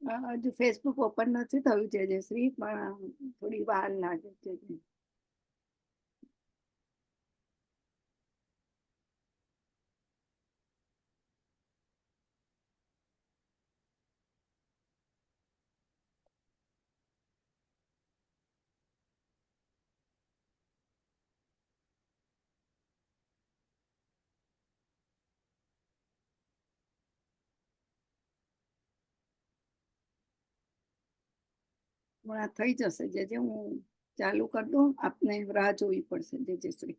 હજુ Facebook open નથી થયું છે જયશ્રી, પણ થોડી વાર લાગે છે. હમણાં થઈ જશે. જે હું ચાલુ કરી દઉં, આપને રાહ જોવી પડશે જયશ્રી.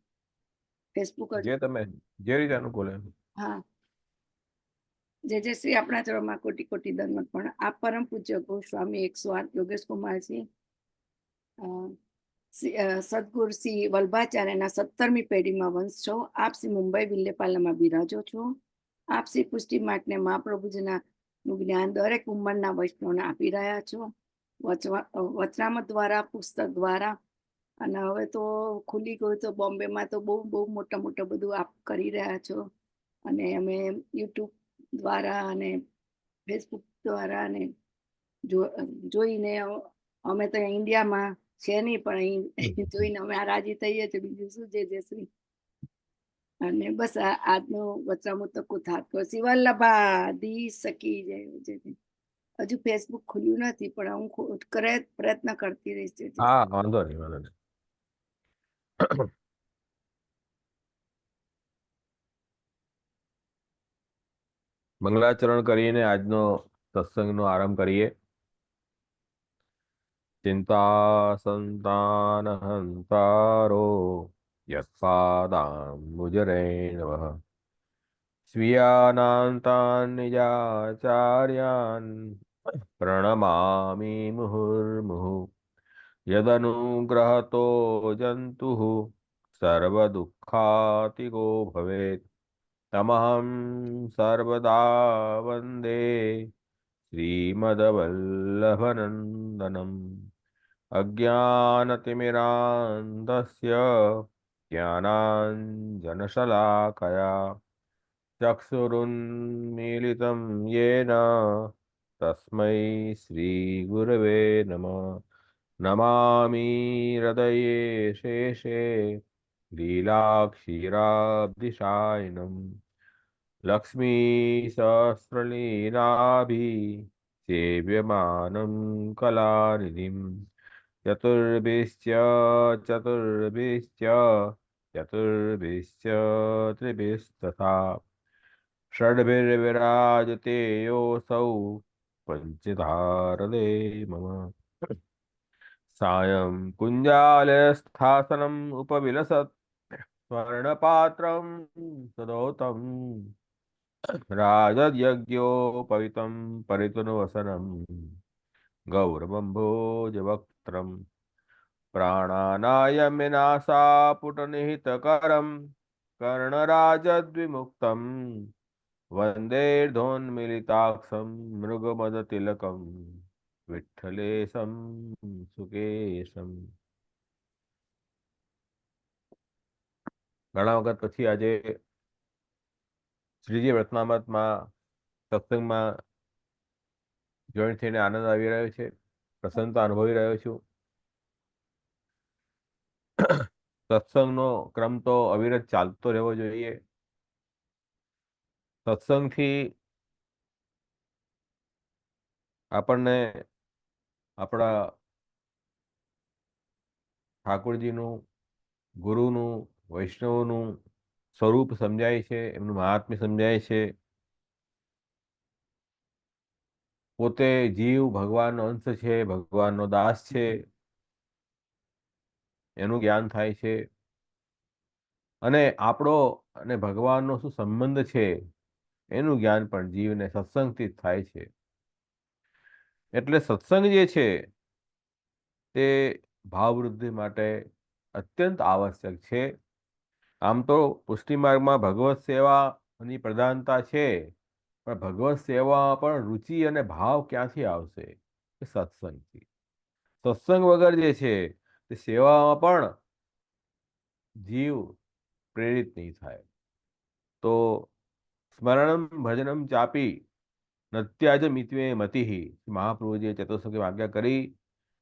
ફેસબુક જે તમે જે રીતે અનુકૂળ એમ. હા, જયશ્રી આપણા ચરણમાં કોટી કોટી દંડવત. પણ આ પરમ પૂજ્ય ગોસ્વામી 108 યોગેશ કુમારજી સદગુરુ શ્રી વલ્ભાચાર્યના 17મી પેઢીમાં વંશ છો. આપ શ્રી મુંબઈ વિલ્લેપાલામાં બિરાજો છો. આપ શ્રી પુષ્ટિ માર્ગને મહાપ્રભુજીના નું જ્ઞાન દરેક ઉંમરના વૈષ્ણવને આપી રહ્યા છો. વચનામત દ્વારા, પુસ્તક દ્વારા, અને હવે તો ખુલી ગયું તો બોમ્બેમાં તો બહુ બહુ મોટા મોટા બધું આપ કરી રહ્યા છો. અને અમે યુટ્યુબ દ્વારા અને ફેસબુક દ્વારા અને જોઈને અમે તો ઇન્ડિયામાં છે નહીં, પણ અહીં જોઈને અમે રાજી થઈએ છીએ. બીજું શું છે જયશ્રી. અને બસ આજનો વચરામું તો કુથાત શિવલ્લભા દી સકી જાય. હજુ ફેસબુક ખુલ્યું નથી, પણ હું પ્રયત્ન કરતી રહીશ. હા, વાંધો નહીં, વાંધો નહીં. મંગલાચરણ કરીને આજનો સત્સંગનો આરંભ કરીએ. ચિંતા સંતાન હંતારો યત્પાદાંબુજરેણવઃ સ્વીયાનાંતાન નિજાચાર્યાન પ્રણમામિ મુહુર્મુહુ યદનુગ્રહતો જંતુઃ સર્વદુઃખાતિકો ભવેત તમહં સર્વદા વંદે શ્રીમદવલ્લભનંદનમ અજ્ઞાનતિમિરાન્ધસ્ય જ્ઞાનાંજનશલાકયા ચક્ષુરુન્મીલિतं येन તસ્मै શ્રીગુરવે નમઃ. નમામિ હૃદયે શેષે લીલાક્ષીરાબ્ધિશાયિનમ લક્ષ્મી સહસ્રલીલાભી સેવ્યમાनं કલાનિધિં ચતુર્ભિશ્ચ ચતુર્ભિશ્ચ ચતુર્ભિશ્ચ ત્રિભિस्तथा षड्भिर्विराजते योऽसौ पञ्चधारदे मम सायं कुञ्जालयस्थासनम् उपविलसत् स्वर्णपात्रं सुदौतं राजद्यज्ञोपवितं परितुनवसनं गौरवम्भोजवक्त्रं प्राणानायमिनासापुटनिहितकरं कर्णराजद्विमुक्तं वन्देर्धोन्मिलिताक्षं मृगमदतिलकं विठ्ठलेशं सुकेशम. ઘણા વખત પછી આજે શ્રીજી રત્નામૃતમાં સત્સંગમાં જોઈન્ટ થઈને આનંદ આવી રહ્યો છે, પ્રસન્નતા અનુભવી રહ્યો છું. સત્સંગનો ક્રમ તો અવિરત ચાલતો રહેવો જોઈએ. સત્સંગથી આપણને આપણા ઠાકોરજીનું, ગુરુનું, વૈષ્ણવનું સ્વરૂપ સમજાય છે, એમનું મહાત્મ્ય સમજાય છે. પોતે જીવ ભગવાનનો અંશ છે, ભગવાનનો દાસ છે, એનું જ્ઞાન થાય છે. અને આપણો અને ભગવાનનો શું સંબંધ છે એનું જ્ઞાન પણ જીવને સત્સંગથી જ થાય છે. એટલે સત્સંગ જે છે તે ભાવવૃદ્ધિ માટે અત્યંત આવશ્યક છે. આમ તો પુષ્ટિ માર્ગમાં ભગવત સેવાની પ્રધાનતા છે, પણ ભગવત સેવામાં પણ રુચિ અને ભાવ ક્યાંથી આવશે? સત્સંગથી. સત્સંગ વગર જે છે તે સેવામાં પણ જીવ પ્રેરિત નહીં થાય. તો સ્મરણમ ભજનમ ચાપી નત્યાજ મિત્વે મતિઃ, મહાપ્રભુજીએ ચતુર્શ્લોકીમાં આજ્ઞા કરી,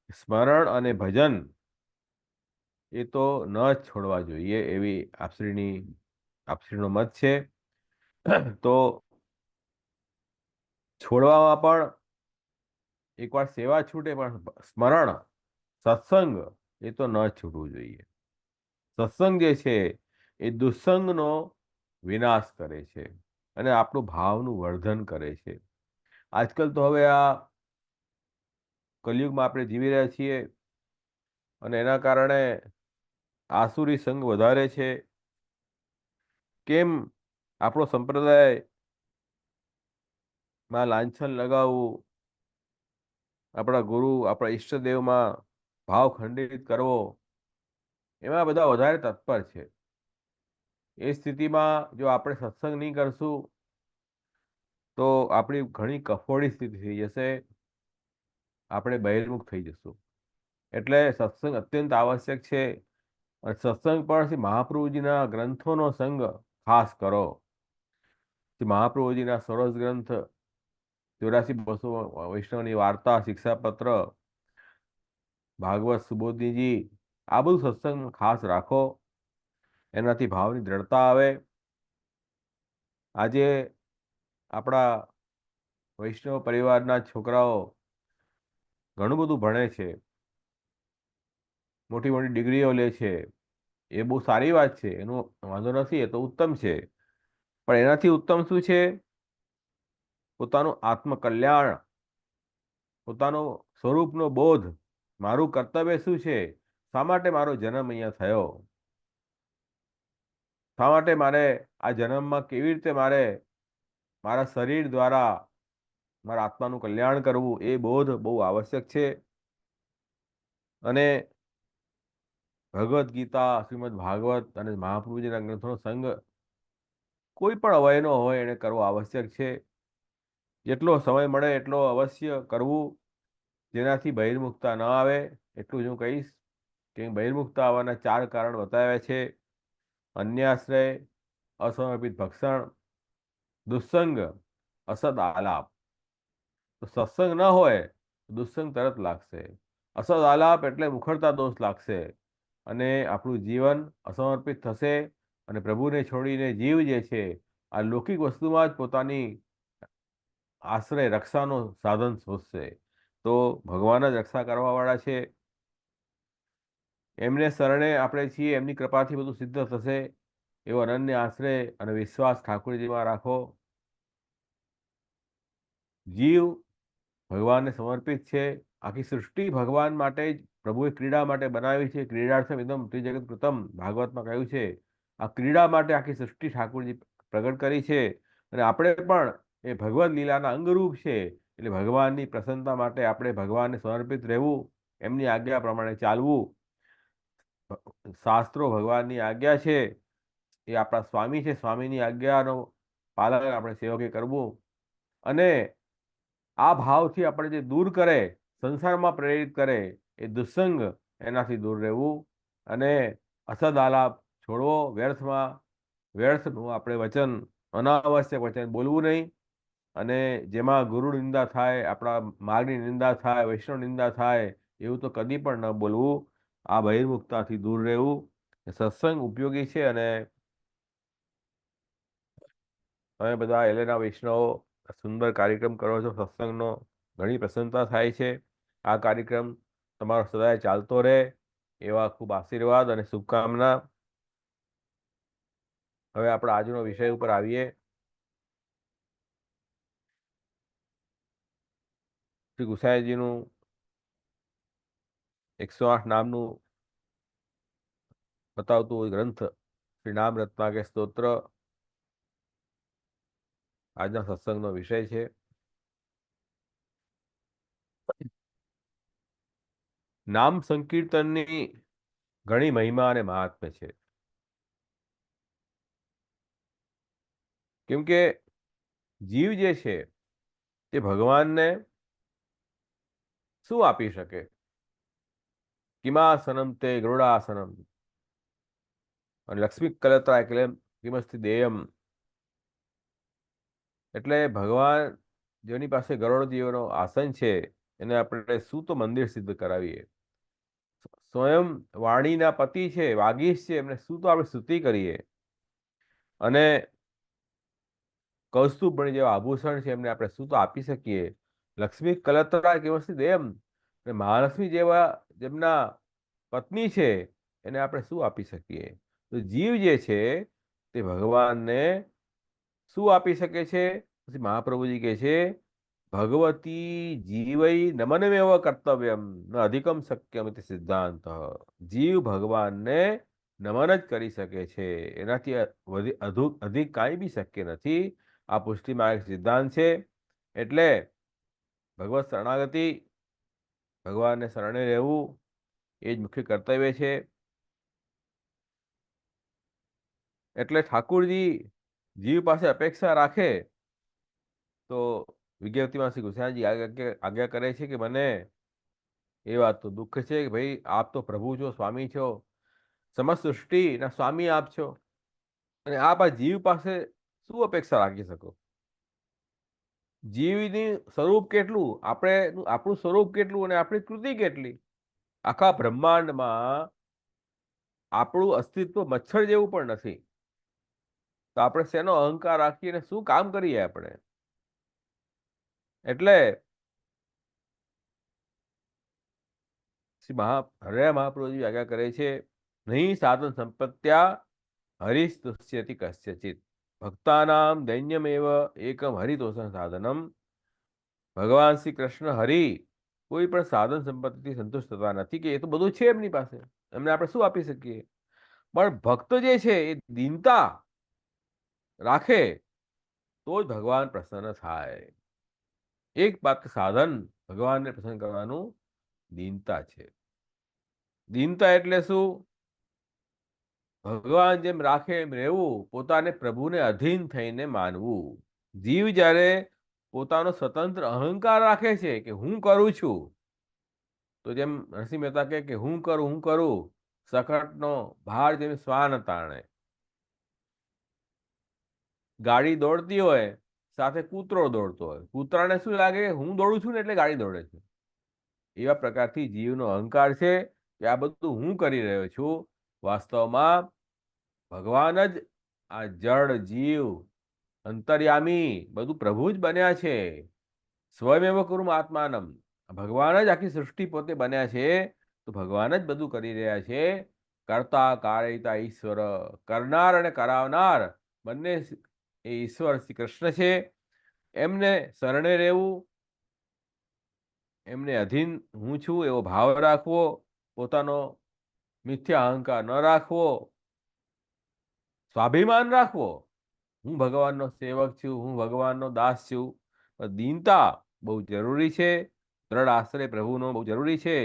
સ્મરણ અને ભજન એ તો ન જ છોડવા જોઈએ, એવી આપશ્રીનો મત છે. તો છોડવામાં પણ એકવાર સેવા છૂટે, પણ સ્મરણ, સત્સંગ એ તો ન જ છૂટવું જોઈએ. સત્સંગ જે છે એ દુસ્સંગનો વિનાશ કરે છે અને આપણું ભાવનું વર્ધન કરે છે. આજકાલ તો હવે આ કલયુગમાં આપણે જીવી રહ્યા છીએ અને એના કારણે આસુરી સંગ વધારે છે. કેમ આપણો સંપ્રદાયમાં લાંછન લગાવવું, આપણા ગુરુ, આપણા ઈષ્ટદેવમાં ભાવ ખંડિત કરવો, એમાં બધા વધારે તત્પર છે. એ સ્થિતિમાં જો આપણે સત્સંગ નહીં કરશું તો આપણી ઘણી કફોડી સ્થિતિ થઈ જશે, આપણે બહિર્મુખ થઈ જશું. એટલે સત્સંગ અત્યંત આવશ્યક છે. અને સત્સંગ પણ મહાપ્રભુજીના ગ્રંથોનો સંગ ખાસ કરો. મહાપ્રભુજીના સરસ ગ્રંથ 84 વૈષ્ણવની વાર્તા, શિક્ષાપત્ર, ભાગવત, સુબોધનીજી, આ બધું સત્સંગ ખાસ રાખો. એનાથી ભાવની દ્રઢતા આવે. આજે આપણા વૈષ્ણવ પરિવારના છોકરાઓ ઘણું બધું ભણે છે, મોટી મોટી ડિગ્રીઓ લે છે, એ બહુ સારી વાત છે, એનો વાંધો નથી, એ તો ઉત્તમ છે. પણ એનાથી ઉત્તમ શું છે? પોતાનું આત્મકલ્યાણ, પોતાનો સ્વરૂપનો બોધ, મારું કર્તવ્ય શું છે, શા માટે મારો જન્મ અહીંયા થયો, શા માટે મારે આ જન્મમાં કેવી રીતે મારે મારા શરીર દ્વારા મારા આત્માનું કલ્યાણ કરવું, એ બોધ બહુ આવશ્યક છે. અને ભગવદ્ ગીતા, શ્રીમદ ભાગવત અને મહાપ્રભુજીના ગ્રંથોનો સંગ કોઈ પણ વયનો હોય એને કરવો આવશ્યક છે. જેટલો સમય મળે એટલો અવશ્ય કરવું, જેનાથી બહિર્મુખતા ન આવે. એટલું જ હું કહીશ કે બહિર્મુખતા આવવાના 4 કારણ બતાવ્યા છે: અન્યાશ્રય, અસમર્પિત ભક્ષણ, દુસ્સંગ, અસદ આલાપ. તો સત્સંગ ન હોય દુસ્સંગ તરત લાગશે, અસદ આલાપ એટલે મુખરતા દોષ લાગશે અને આપણું જીવન અસમર્પિત થશે. અને પ્રભુને છોડીને જીવ જે છે આ લૌકિક વસ્તુમાં જ પોતાની આશ્રય, રક્ષાનો સાધન શોધશે. તો ભગવાન જ રક્ષા કરવાવાળા છે, એમને શરણે આપણે છીએ, એમની કૃપાથી બધું સિદ્ધ થશે. એવો અનન્ય આશ્રય અને વિશ્વાસ ઠાકોરજીમાં રાખો. જીવ ભગવાનને સમર્પિત છે. આખી સૃષ્ટિ ભગવાન માટે જ પ્રભુએ ક્રીડા માટે બનાવી છે. ક્રીડાર્થમ ઇદમ ત્રિજગત કૃતમ, ભાગવતમાં કહ્યું છે. આ ક્રીડા માટે આખી સૃષ્ટિ ઠાકોરજી પ્રગટ કરી છે અને આપણે પણ એ ભગવદ લીલાના અંગરૂપ છે. એટલે ભગવાનની પ્રસન્નતા માટે આપણે ભગવાનને સમર્પિત રહેવું, એમની આજ્ઞા પ્રમાણે ચાલવું. શાસ્ત્રો ભગવાનની આજ્ઞા છે, એ આપણા સ્વામી છે, સ્વામીની આજ્ઞાનો પાલન આપણે સેવકે કરવું. અને આ ભાવથી આપણે જે દૂર કરે, સંસારમાં પ્રેરિત કરે, એ દુસ્સંગ, એનાથી દૂર રહેવું. અને અસદ આલાપ છોડવો, વ્યર્થનું આપણે વચન, અનાવશ્યક વચન બોલવું નહીં. અને જેમાં ગુરુ નિંદા થાય, આપણા માર્ગની નિંદા થાય, વૈષ્ણવ નિંદા થાય, એવું તો કદી પણ ન બોલવું. આ બહિર્મુખતાથી દૂર રહેવું. સત્સંગ ઉપયોગી છે અને તમે બધા એલેના વૈષ્ણવો સુંદર કાર્યક્રમ કરો છો સત્સંગનો, ઘણી પ્રસન્નતા થાય છે. આ કાર્યક્રમ તમારો સદાય ચાલતો રહે, એવા ખૂબ આશીર્વાદ અને શુભકામના. હવે આપણે આજનો વિષય ઉપર આવીએ. શ્રી ગુસાઈજીનું 108 નામનું બતાવતું ગ્રંથ શ્રી નામ રત્નાકર સ્તોત્ર આજના સત્સંગનો વિષય છે. નામ સંકીર્તનની ઘણી મહિમા અને મહાત્મ્ય છે. કેમ કે જીવ જે છે તે ભગવાનને શું આપી શકે? કિમાસનમ તે ગરુડાસનમ અને લક્ષ્મી કલત્રાય કિમસ્તિ દેયમ. એટલે ભગવાન જેની પાસે ગરુડજીનો આસન છે એને આપણે સૂત મંદિર સિદ્ધ કરાવીએ. સ્વયં વાણીના પતિ છે, વાગીશ છે, એમને સૂતો આપણે સ્તુતિ કરીએ. અને કૌસ્તુભમણિ જેવા આભૂષણ છે એમને આપણે સૂતો આપી શકીએ. લક્ષ્મી કલત્રા કેવસ્તિ દેયમ, અને મહાલક્ષ્મી જેવા જેમના પત્ની છે એને આપણે શું આપી શકીએ? તો જીવ જે છે તે ભગવાનને શું આપી શકે છે? પછી મહાપ્રભુજી કહે છે, ભગવતી જીવઈ નમનમેવ કર્તવ્યમ ન અધિકમ શક્યમ ઇતિ સિદ્ધાંત. જીવ ભગવાનને નમન જ કરી શકે છે, એનાથી અધિક કાંઈ બી શક્ય નથી. આ પુષ્ટિમાં એક સિદ્ધાંત છે. એટલે ભગવત શરણાગતિ, ભગવાનને શરણે રહેવું એ જ મુખ્ય કર્તવ્ય છે. એટલે ઠાકુરજી જીવ પાસે અપેક્ષા રાખે તો વિજ્ઞપ્તિમાં શ્રી કૃષ્ણજી આજ્ઞા કરે છે કે મને એ વાત તો દુઃખ છે કે ભાઈ આપ તો પ્રભુ છો, સ્વામી છો, સમસ્ત સૃષ્ટિના સ્વામી આપ છો, અને આપ આ જીવ પાસે શું અપેક્ષા રાખી શકો? જીવની સ્વરૂપ કેટલું, આપણું સ્વરૂપ કેટલું અને આપણી કૃતિ કેટલી? આખા બ્રહ્માંડમાં આપણું અસ્તિત્વ મચ્છર જેવું પણ નથી. તો આપણે શેનો અહંકાર રાખીને શું કામ કરીએ આપણે? એટલે હરે મહાપ્રભુજી આજ્ઞા કરે છે, નહીં સાધન સંપત્ત્યા હરિસ્તુષ્યતિ કસ્યચિત ભક્તાનામ દૈન્યમેવ એકમ હરિતોષણ સાધનમ. ભગવાન શ્રી કૃષ્ણ હરિ કોઈ પણ સાધન સંપત્તિથી સંતુષ્ટ થતા નથી, કે એ તો બધું છે એમની પાસે, એમને આપણે શું આપી શકીએ? પણ ભક્ત જે છે એ દીનતા રાખે તો જ ભગવાન પ્રસન્ન થાય. એક માત્ર સાધન ભગવાનને પ્રસન્ન કરવાનું દીનતા છે. દીનતા એટલે શું? ભગવાન જેમ રાખે એમ રહેવું, પોતાને પ્રભુને અધીન થઈને માનવું. જીવ જ્યારે પોતાનો સ્વતંત્ર અહંકાર રાખે છે કે હું કરું છું, તો જેમ નરસિંહ મહેતા કહે કે હું કરું સકટનો ભાર જેમ શ્વાન તાણે. ગાડી દોડતી હોય, સાથે કૂતરો દોડતો હોય, કૂતરાને શું લાગે હું દોડું છું ને એટલે ગાડી દોડે છે. એવા પ્રકારથી જીવનો અહંકાર છે કે આ બધું હું કરી રહ્યો છું. વાસ્તવમાં ભગવાન જ આ જડ જીવ અંતર્યામી બધું પ્રભુ જ બન્યા છે. સ્વયમેવ કુર્મ આત્માનમ, ભગવાન જ આખી સૃષ્ટિ પોતે બન્યા છે. તો ભગવાન જ બધું કરી રહ્યા છે. કર્તા કારયિતા ઈશ્વર, કરનાર અને કરાવનાર બંને એ ઈશ્વર શ્રી કૃષ્ણ છે. એમને શરણે રહેવું, એમને અધીન હું છું એવો ભાવ રાખવો, પોતાનો મિથ્યા અહંકાર ન રાખવો, સ્વાભિમાન રાખવો, હું ભગવાનનો સેવક છું, હું ભગવાનનો દાસ છું. દીનતા બહુ જરૂરી છે. દ્રઢ આશ્રય પ્રભુનો બહુ જરૂરી છે.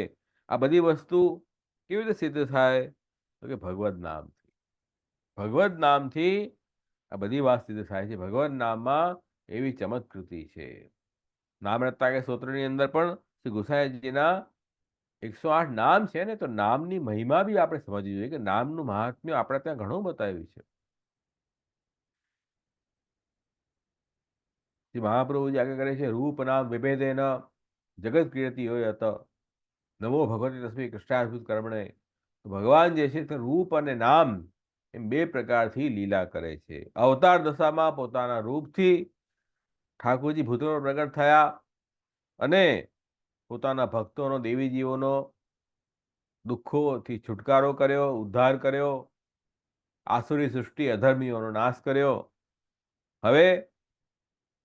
આ બધી વસ્તુ કેવી રીતે સિદ્ધ થાય? તો કે ભગવદ નામથી. ભગવદ નામથી આ બધી વાત સિદ્ધ થાય છે. ભગવદ નામમાં એવી ચમત્કૃતિ છે. નામરત્ના કે સ્તોત્રની અંદર પણ શ્રી ગુસાઈજીના 108 નામ છે ને, તો નામની મહિમા બી આપણે સમજવી જોઈએ કે નામનું મહાત્મ્ય આપણે ત્યાં ઘણું બતાવ્યું છે. શ્રી મહાપ્રભુજી આગળ કરે છે, રૂપ નામ વિભેદેન જગત ક્રિયતિ હોય અત નમો ભગવતી તસ્મી કૃષ્ણાર્ભુત કર્મણે. ભગવાન જે છે તે રૂપ અને નામ એમ બે પ્રકારથી લીલા કરે છે. અવતાર દશામાં પોતાના રૂપથી ઠાકોરજી ભૂતળો પ્રગટ થયા અને પોતાના ભક્તોનો, દેવીજીઓનો દુઃખોથી છુટકારો કર્યો, ઉદ્ધાર કર્યો, આસુરી સૃષ્ટિ અધર્મીઓનો નાશ કર્યો. હવે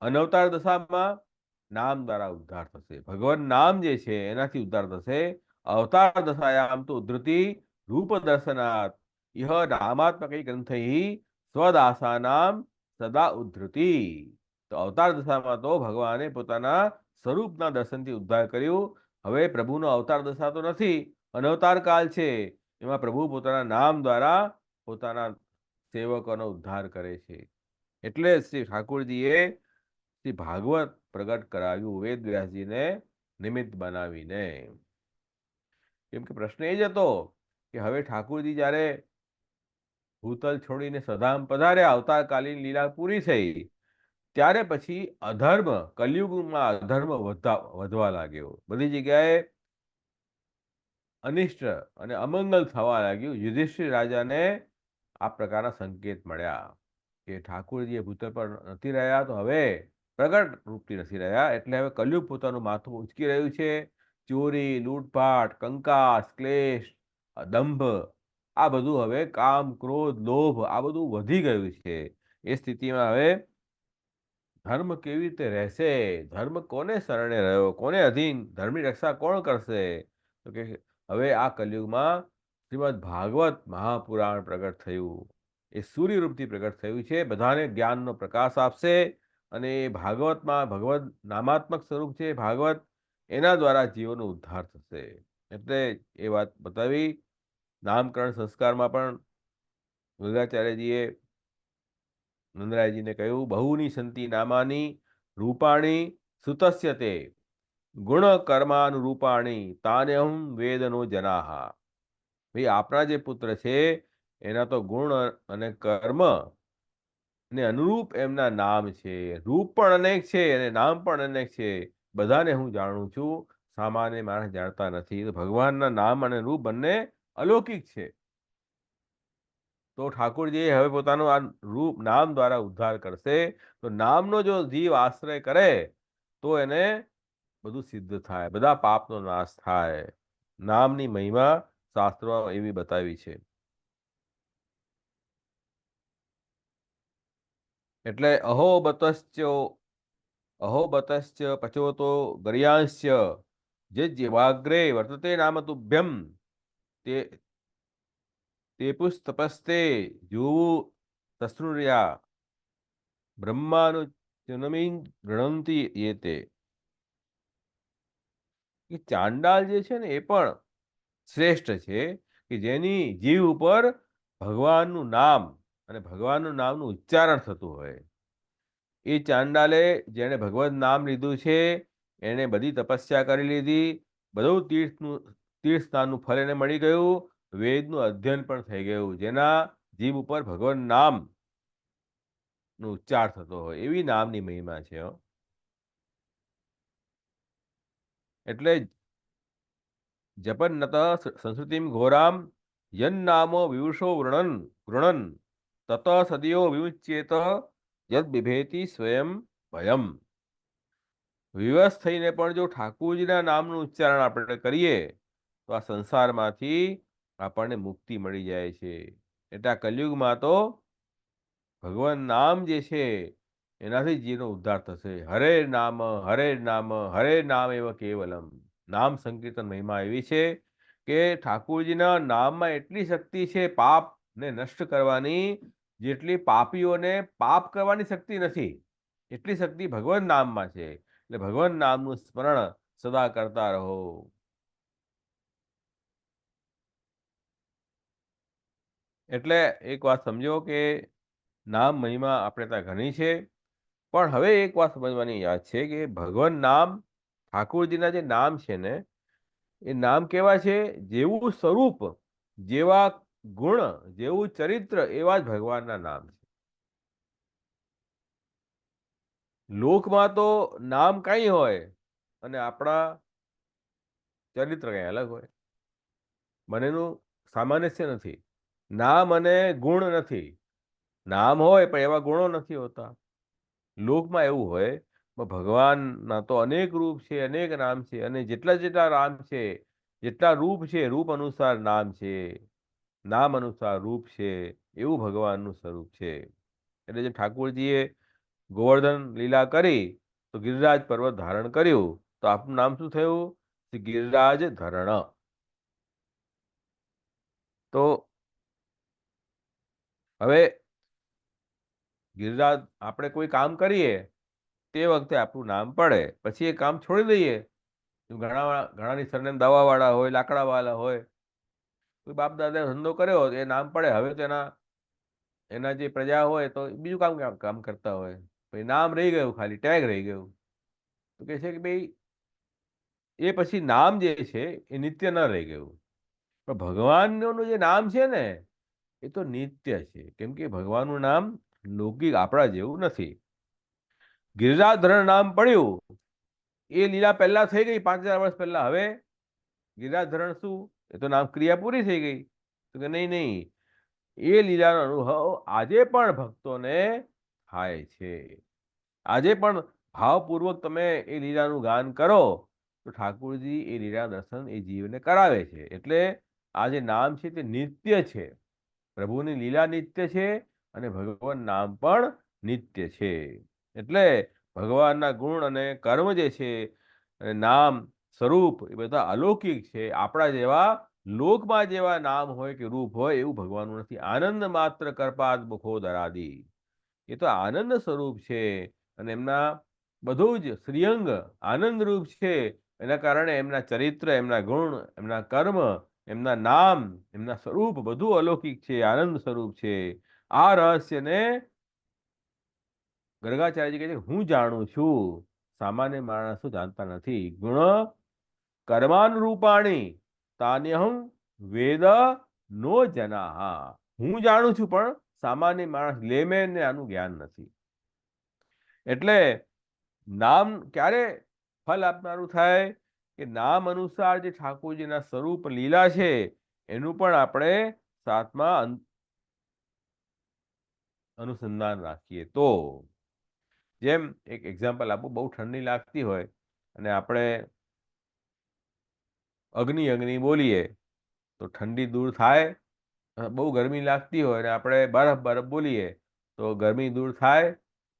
અનવતાર દશામાં નામ દ્વારા ઉદ્ધાર થશે. ભગવાન નામ જે છે એનાથી ઉદ્ધાર થશે. અવતાર દશાયામ તો ઉદ્ધતિ રૂપ દર્શનાત ઇહ નામાત્મક ગ્રંથૈ સ્વદાસાનામ સદા ઉદ્ધતિ. તો અવતાર દશામાં તો ભગવાને પોતાના સ્વરૂપના દર્શનથી ઉદ્ધાર કર્યું. હવે પ્રભુનો અવતાર દશા તો નથી, અનવતાર કાળ છે. એમાં પ્રભુ પોતાના નામ દ્વારા પોતાના સેવકોનો ઉદ્ધાર કરે છે. એટલે શ્રી ઠાકોરજીએ શ્રી ભાગવત પ્રગટ કરાવ્યું વેદવ્યાસજીને નિમિત્ત બનાવીને. કેમ કે પ્રશ્ન એ જ હતો કે હવે ઠાકોરજી જ્યારે ભૂતલ છોડીને સધામ પધાર્યા, અવતારકાલીન લીલા પૂરી થઈ, ત્યારે પછી અધર્મ, કલિયુગમાં અધર્મ વધવા લાગ્યો. બધી જગ્યાએ અનિષ્ટ અને અમંગલ થવા લાગ્યું. યુધિષ્ઠિર રાજાને આ પ્રકારના સંકેત મળ્યા કે ઠાકુરજી એ ભૂતલ પર નથી રહ્યા, તો હવે પ્રગટ રૂપથી નથી રહ્યા, એટલે હવે કલયુગ પોતાનું માથું ઉંચકી રહ્યું છે. ચોરી, લૂંટફાટ, કંકાસ, ક્લેશ, દંભ, આ બધું હવે કામ, ક્રોધ, લોભ, આ બધું વધી ગયું છે. એ સ્થિતિમાં હવે ધર્મ કેવી રીતે રહેશે? ધર્મ કોને શરણે રહ્યો? કોને અધીન? ધર્મની રક્ષા કોણ કરશે? તો કે હવે આ કલયુગમાં શ્રીમદ ભાગવત મહાપુરાણ પ્રગટ થયું. એ સૂર્ય રૂપથી પ્રગટ થયું છે. બધાને જ્ઞાનનો પ્રકાશ આપશે અને એ ભાગવતમાં ભગવદ નામાત્મક સ્વરૂપ છે ભાગવત, એના દ્વારા જીવોનો ઉદ્ધાર થશે. એટલે એ વાત બતાવી. નામકરણ સંસ્કારમાં પણ ગંગાચાર્યજીએ નંદરાયજીને કહ્યું, બહુની સંતિ નામાની રૂપાણી સુતસ્ય તે ગુણ કર્માનુરૂપાણી તાન્યહમ વેદનો જનાહા. ભાઈ, આપણા જે પુત્ર છે એના તો ગુણ અને કર્મ ને અનુરૂપ એમના નામ છે. રૂપ પણ અનેક છે અને નામ પણ અનેક છે. બધાને હું જાણું છું, સામાન્ય માણસ જાણતા નથી. તો ભગવાનના નામ અને રૂપ બંને અલૌકિક છે. તો ઠાકોરજી હવે પોતાનું આ રૂપ નામ દ્વારા ઉદ્ધાર કરશે. તો નામનો જો જીવ આશ્રય કરે તો એને બધું સિદ્ધ થાય, બધા પાપનો નાશ થાય. નામની મહિમા શાસ્ત્રોમાં એવી બતાવી છે. એટલે અહોબતશ્ચ પચોતો ગર્યાંશ્ચ જે જીવાગ્રે વર્તતે નામ તુભ્યમ તે તે પુસ્તપસ્તે જુવું તસ્રુર્યા બ્રહ્માનુજનમી ગણંતી એતે. કે ચાંડાલ જે છે ને એ પણ શ્રેષ્ઠ છે કે જેની જીવ ઉપર ભગવાનનું નામ અને ભગવાનનું નામનું ઉચ્ચારણ થતું હોય. એ ચાંડાલે જેણે ભગવત નામ લીધું છે એણે બધી તપસ્યા કરી લીધી, બધું તીર્થ સ્નાનનું ફળ એને મળી ગયું, વેદનું અધ્યયન પણ થઈ ગયું. જેના જીભ ઉપર ભગવાન નામ નો ઉચ્ચાર થતો હોય એવી નામની મહિમા છે. એટલે જપન્નત સંસ્કૃતિમ ઘોરામ યન્નામો વિવૃષો ગૃણન તત સદયો વિમુચ્યેત યદ બિભેતિ સ્વયં ભયમ. વિવશ થઈને પણ જો ઠાકુરજીના નામનું ઉચ્ચારણ આપણે કરીએ તો આ સંસારમાંથી આપણને મુક્તિ મળી જાય છે. એટલે આ કલયુગમાં તો ભગવાન નામ જે છે એનાથી જીવનો ઉદ્ધાર થશે. હરે નામ હરે નામ હરે નામ એવ કેવલમ. નામ સંકીર્તન મહિમા એવી છે કે ઠાકુરજીના નામમાં એટલી શક્તિ છે પાપને નષ્ટ કરવાની, જેટલી પાપીઓને પાપ કરવાની શક્તિ નથી, એટલી શક્તિ ભગવાન નામમાં છે. એટલે ભગવાન નામનું સ્મરણ સદા કરતા રહો. એટલે એક વાત સમજો કે નામ મહિમા આપણે ત્યાં ઘણી છે, પણ હવે એક વાત સમજવાની યાદ છે કે ભગવાન નામ ઠાકોરજીના જે નામ છે ને એ નામ કેવા છે? જેવું સ્વરૂપ, જેવા ગુણ, જેવું ચરિત્ર એવા જ ભગવાનના નામ છે. લોકમાં તો નામ કઈ હોય અને આપણા ચરિત્ર કઈ અલગ હોય. બંનેનું સામંજસ્ય નથી. નામ અને ગુણ નથી. નામ હોય પણ એવા ગુણો નથી હોતા. લોકમાં એવું હોય, પણ ભગવાનના તો અનેક રૂપ છે, અનેક નામ છે, અને જેટલા જેટલા નામ છે, જેટલા રૂપ છે, રૂપ અનુસાર નામ છે, નામ અનુસાર રૂપ છે, એવું ભગવાનનું સ્વરૂપ છે. એટલે જે ઠાકોરજીએ ગોવર્ધન લીલા કરી તો ગિરિરાજ પર્વત ધારણ કર્યું, તો આપનું નામ શું થયું? ગિરિરાજ ધરણ. તો હવે ગિરિરાજ આપણે કોઈ કામ કરીએ તે વખતે આપણું નામ પડે, પછી એ કામ છોડી દઈએ. ઘણાની સરનેમ દવાવાળા હોય, લાકડાવાળા હોય, કોઈ બાપ દાદા ધંધો કર્યો એ નામ પડે, હવે તો એના જે પ્રજા હોય તો બીજું કામ કરતા હોય, પછી નામ રહી ગયું, ખાલી ટેગ રહી ગયું. તો કે છે કે ભાઈ એ પછી નામ જે છે એ નિત્ય ન રહી ગયું. પણ ભગવાનનું જે નામ છે ને એ તો નિત્ય છે, કેમ કે ભગવાનનું નામ લૌકિક આપણા જેવું નથી. ગિરિરાજધરણ નામ પડ્યું એ લીલા પહેલા થઈ ગઈ 5000 વર્ષ પહેલા. હવે ગિરિરાજધરણ શું? એ તો નામ ક્રિયા પૂરી થઈ ગઈ. તો કે નહીં નહીં, એ લીલાનો અનુભવ આજે પણ ભક્તોને થાય છે. આજે પણ ભાવપૂર્વક તમે એ લીલાનું ગાન કરો તો ઠાકોરજી એ લીલા દર્શન એ જીવને કરાવે છે. એટલે આ જે નામ છે તે નિત્ય છે. પ્રભુની લીલા નિત્ય છે અને ભગવાન નામ પણ નિત્ય છે. એટલે ભગવાનના ગુણ અને કર્મ જે છે અને નામ સ્વરૂપ એ બધા અલૌકિક છે. આપણા જેવા લોકમાં જેવા નામ હોય કે રૂપ હોય એવું ભગવાનનું નથી. આનંદ માત્ર કરપાદ મુખો દરાદી, એ તો આનંદ સ્વરૂપ છે અને એમના બધું જ શ્રીઅંગ આનંદરૂપ છે. એના કારણે એમના ચરિત્ર, એમના ગુણ, એમના કર્મ, એમના નામ, એમના સ્વરૂપ બધું અલૌકિક છે, આનંદ સ્વરૂપ છે. આ રહસ્યને ગર્ગાચાર્યજી કહે છે હું જાણું છું, સામાન્ય માણસો જાણતા નથી. ગુણ કર્માનુરૂપાણી તાન્યહમ વેદ નો જનાહ. હું જાણું છું પણ સામાન્ય માણસ લેમેનને આનું જ્ઞાન નથી. એટલે નામ ક્યારે ફલ આપનારું થાય કે નામ અનુસાર જે ઠાકોરજીના સ્વરૂપ લીલા છે એનું પણ આપણે સાથમાં અનુસંધાન રાખીએ તો. જેમ એક એક્ઝામ્પલ આપું, બહુ ઠંડી લાગતી હોય અને આપણે અગ્નિ અગ્નિ બોલીએ તો ઠંડી દૂર થાય. બહુ ગરમી લાગતી હોય અને આપણે બરફ બરફ બોલીએ તો ગરમી દૂર થાય?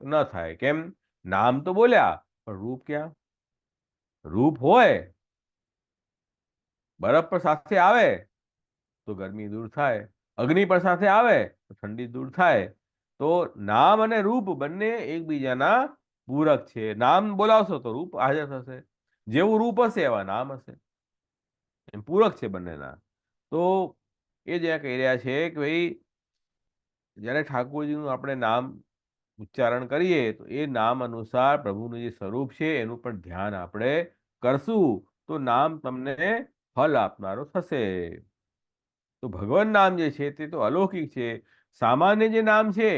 ન થાય. કેમ? નામ તો બોલ્યા પણ રૂપ ક્યાં? રૂપ હોય, બરફ પણ સાથે આવે તો ગરમી દૂર થાય, અગ્નિ પણ સાથે આવે તો ઠંડી દૂર થાય. તો નામ અને રૂપ બંને એકબીજાના પૂરક છે. નામ બોલાવશો તો રૂપ હાજર થશે, જેવું રૂપ હશે એવા નામ હશે, એમ પૂરક છે બંનેના. તો એ જ્યાં કહી રહ્યા છે કે ભાઈ જ્યારે ઠાકોરજીનું આપણે નામ ઉચ્ચારણ કરીએ તો એ નામ અનુસાર પ્રભુનું જે સ્વરૂપ છે એનું પણ ધ્યાન આપણે કરશું તો નામ તમને ફલ આપનારો થશે. તો ભગવાન નામ જે છે તે તો અલૌકિક છે. સામાન્ય જે નામ છે